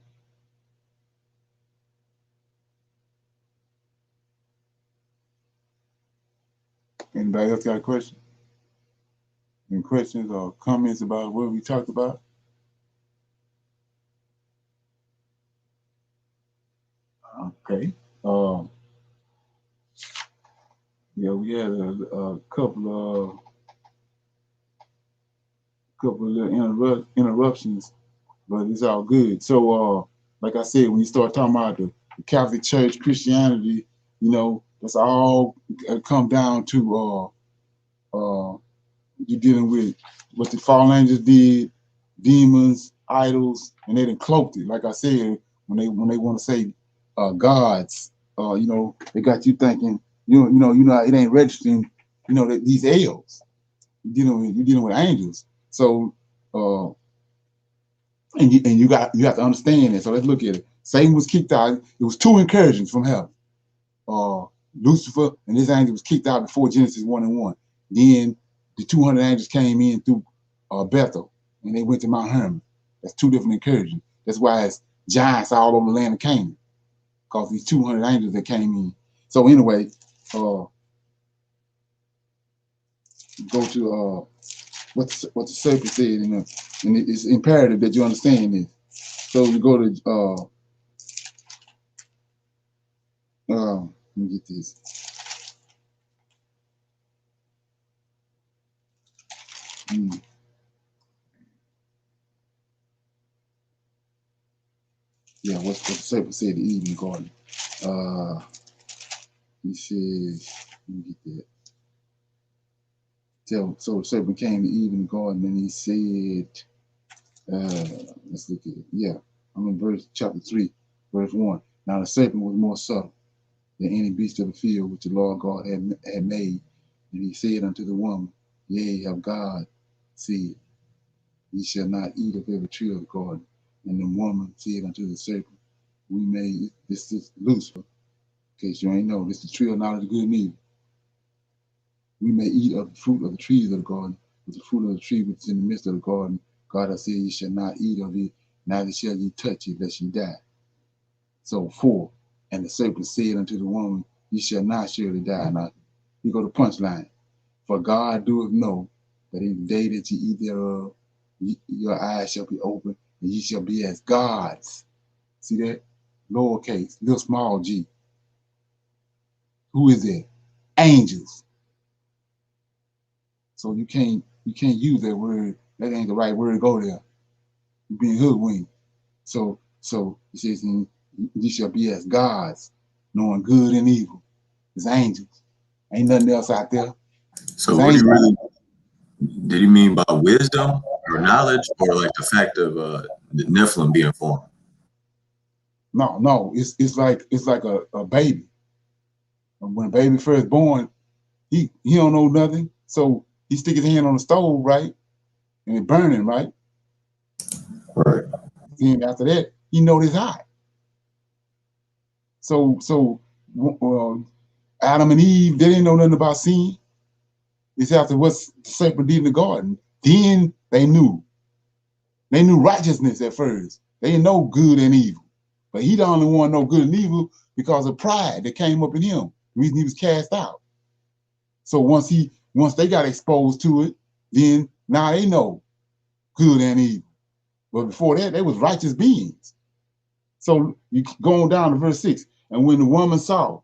Anybody else got a question? Any questions or comments about what we talked about? Okay. Yeah, we had a couple of little interruptions, but it's all good. So, like I said, when you start talking about the Catholic Church, Christianity, that's all come down to you're dealing with what the fallen angels did, demons, idols, and they done cloaked it. Like I said, when they want to say gods, they got you thinking, it ain't registering, that these L's. You're dealing with angels. So and you have to understand it. So let's look at it. Satan was kicked out. It was 2 incursions from heaven. Lucifer and his angel was kicked out before Genesis 1:1. Then the 200 angels came in through Bethel, and they went to Mount Hermon. That's 2 different incursions. That's why it's giants all over the land of Canaan, because these 200 angels that came in. So anyway, go to what the serpent said, and it's imperative that you understand this. So you go to let me get this. Yeah, what the serpent said to Eve in the garden. He says, let me get that. So the serpent came to Eve in the garden and he said, let's look at it. Yeah, I'm in chapter 3, verse 1. Now the serpent was more subtle than any beast of the field which the Lord God had made. And he said unto the woman, Yea, have God said, Ye shall not eat of every tree of the garden. And the woman said unto the serpent, We may, this is Lucifer, in case you ain't know, this is the tree of knowledge of good and evil. We may eat of the fruit of the trees of the garden, but the fruit of the tree which is in the midst of the garden, God has said, Ye shall not eat of it, neither shall ye touch it, lest ye die. So 4, and the serpent said unto the woman, Ye shall not surely die. Now, you go to punchline. For God doeth know that in the day that ye eat thereof, your eyes shall be open, and ye shall be as gods. See that? Lowercase, little small g. Who is that? Angels. So you can't use that word. That ain't the right word to go there. You're being hoodwinked. So it says, ye shall be as gods, knowing good and evil. It's angels. Ain't nothing else out there. So what do you really, did he mean by wisdom or knowledge, or like the fact of the Nephilim being formed? No, it's like a baby. When a baby first born, he don't know nothing. So he stick his hand on the stove, right? And it burning, right? Right. Then after that, he know it's hot. So Adam and Eve, they didn't know nothing about sin. It's after what the serpent did in the garden. Then they knew. They knew righteousness at first. They didn't know good and evil. But he the only one know good and evil because of pride that came up in him. The reason he was cast out. So once they got exposed to it, then now they know good and evil. But before that, they was righteous beings. So you go on down to verse 6. And when the woman saw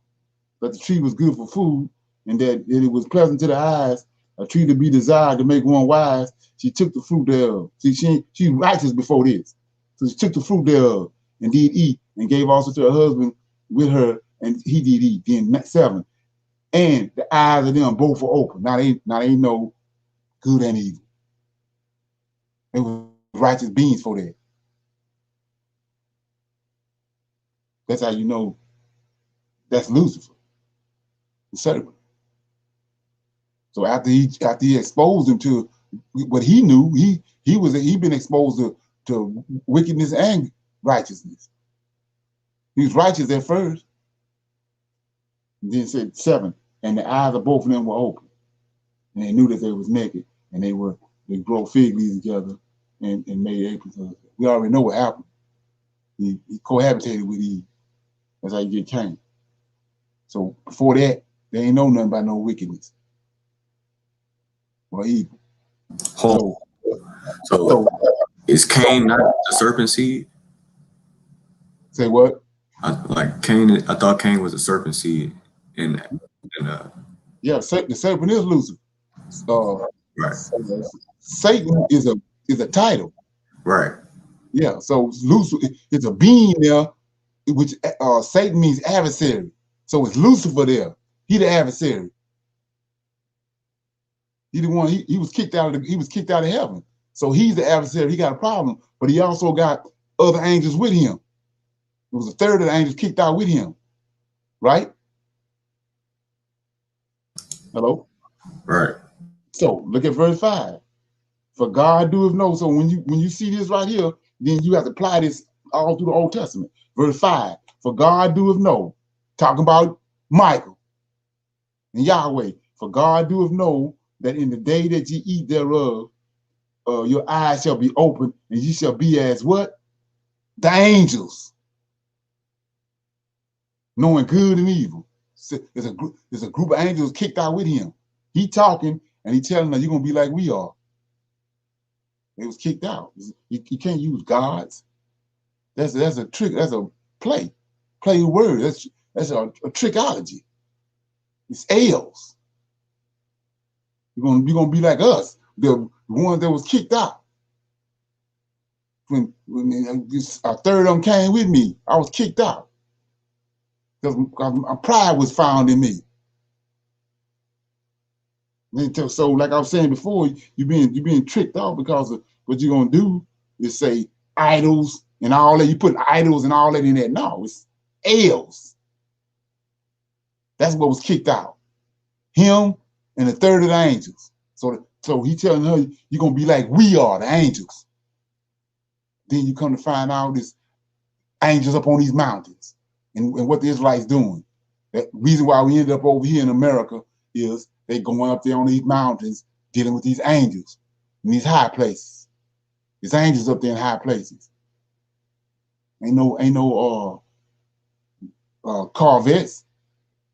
that the tree was good for food, and that it was pleasant to the eyes, a tree to be desired to make one wise, she took the fruit thereof. See, she righteous before this. So she took the fruit thereof and did eat, and gave also to her husband with her, and he did eat. Then 7. And the eyes of them both were open. Now they know good and evil. They were righteous beings for that. That's how you know that's Lucifer, the serpent. So after he exposed him to what he knew, he been exposed to wickedness and righteousness. He was righteous at first. And then said 7, and the eyes of both of them were open, and they knew that they was naked, and they grow fig leaves together and made aprons. We already know what happened. He cohabitated with Eve. That's how you get Cain. So before that, they ain't know nothing about no wickedness or evil. So is Cain not the serpent seed? Say what? Like Cain, I thought Cain was a serpent seed. Yeah, the serpent is Lucifer. Right. Satan is a title. Right. Yeah. So Lucifer, it's a being there, which Satan means adversary. So it's Lucifer there. He the adversary. He the one. He was kicked out of heaven. So he's the adversary. He got a problem, but he also got other angels with him. It was a third of the angels kicked out with him. Right? Hello? Right. So look at verse 5. For God doeth know. So when you see this right here, then you have to apply this all through the Old Testament. Verse 5. For God doeth know. Talking about Michael and Yahweh. For God doeth know that in the day that ye eat thereof, your eyes shall be open, and ye shall be as what? The angels. Knowing good and evil. So there's a group of angels kicked out with him. He talking, and he telling them, you're going to be like we are. They was kicked out. You can't use gods. That's a trick. That's a play with words. That's a trickology. It's ales. You're gonna be like us, the ones that was kicked out. when a third of them came with me, I was kicked out because pride was found in me. So, like I was saying before, you're being tricked off because of what you're gonna do is say idols and all that. You put idols and all that in there. No, it's L's. That's what was kicked out. Him and a third of the angels. So he telling her you're gonna be like we are, the angels. Then you come to find out this angels up on these mountains and what the Israelites doing. The reason why we ended up over here in America is they going up there on these mountains dealing with these angels in these high places. There's angels up there in high places. Ain't no Corvettes,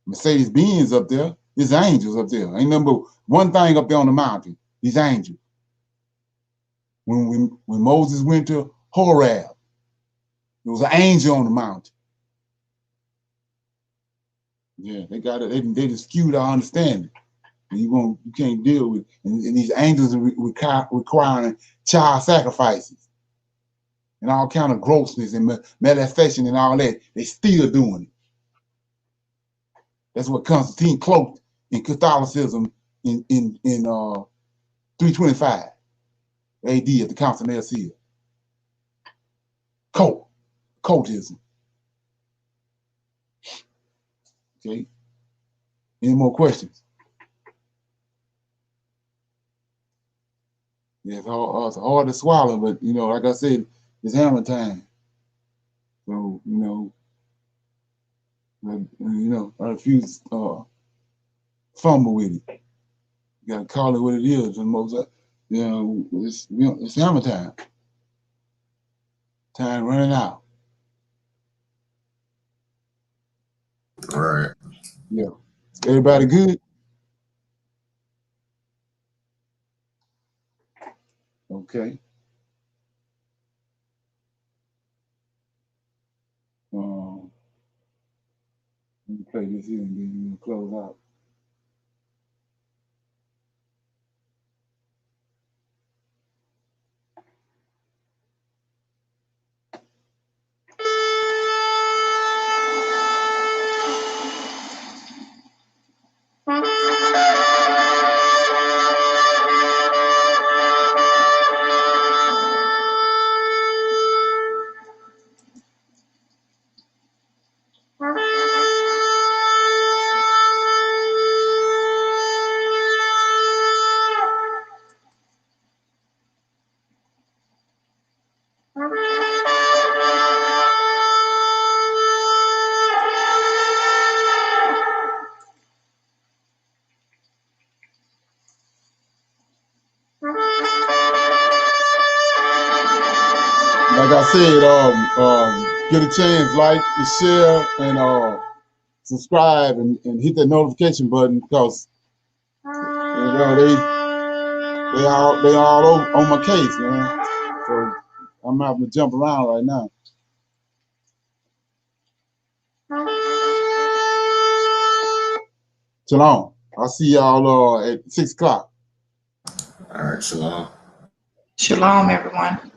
Mercedes Benz up there. There's angels up there. Ain't number one thing up there on the mountain. These angels. When Moses went to Horeb, there was an angel on the mountain. Yeah, they got it. They just skewed our understanding. You can't deal with, and these angels are requiring child sacrifices and all kind of grossness and molestation and all that. They still doing it. That's what Constantine cloaked in Catholicism in 325 AD at the Council of Nicaea. Cultism. Okay. Any more questions? Yeah, it's hard to swallow, but like I said, it's hammer time. So I refuse to fumble with it. You gotta call it what it is, and most it's hammer time. Time running out. All right. Yeah. Everybody good? Okay. Let me play this here and then we'll close out. Like I said, get a chance, like and share and subscribe and hit that notification button because they all over on my case, man. So I'm having to jump around right now. Shalom. I'll see y'all at 6 o'clock. All right, shalom. Shalom, everyone.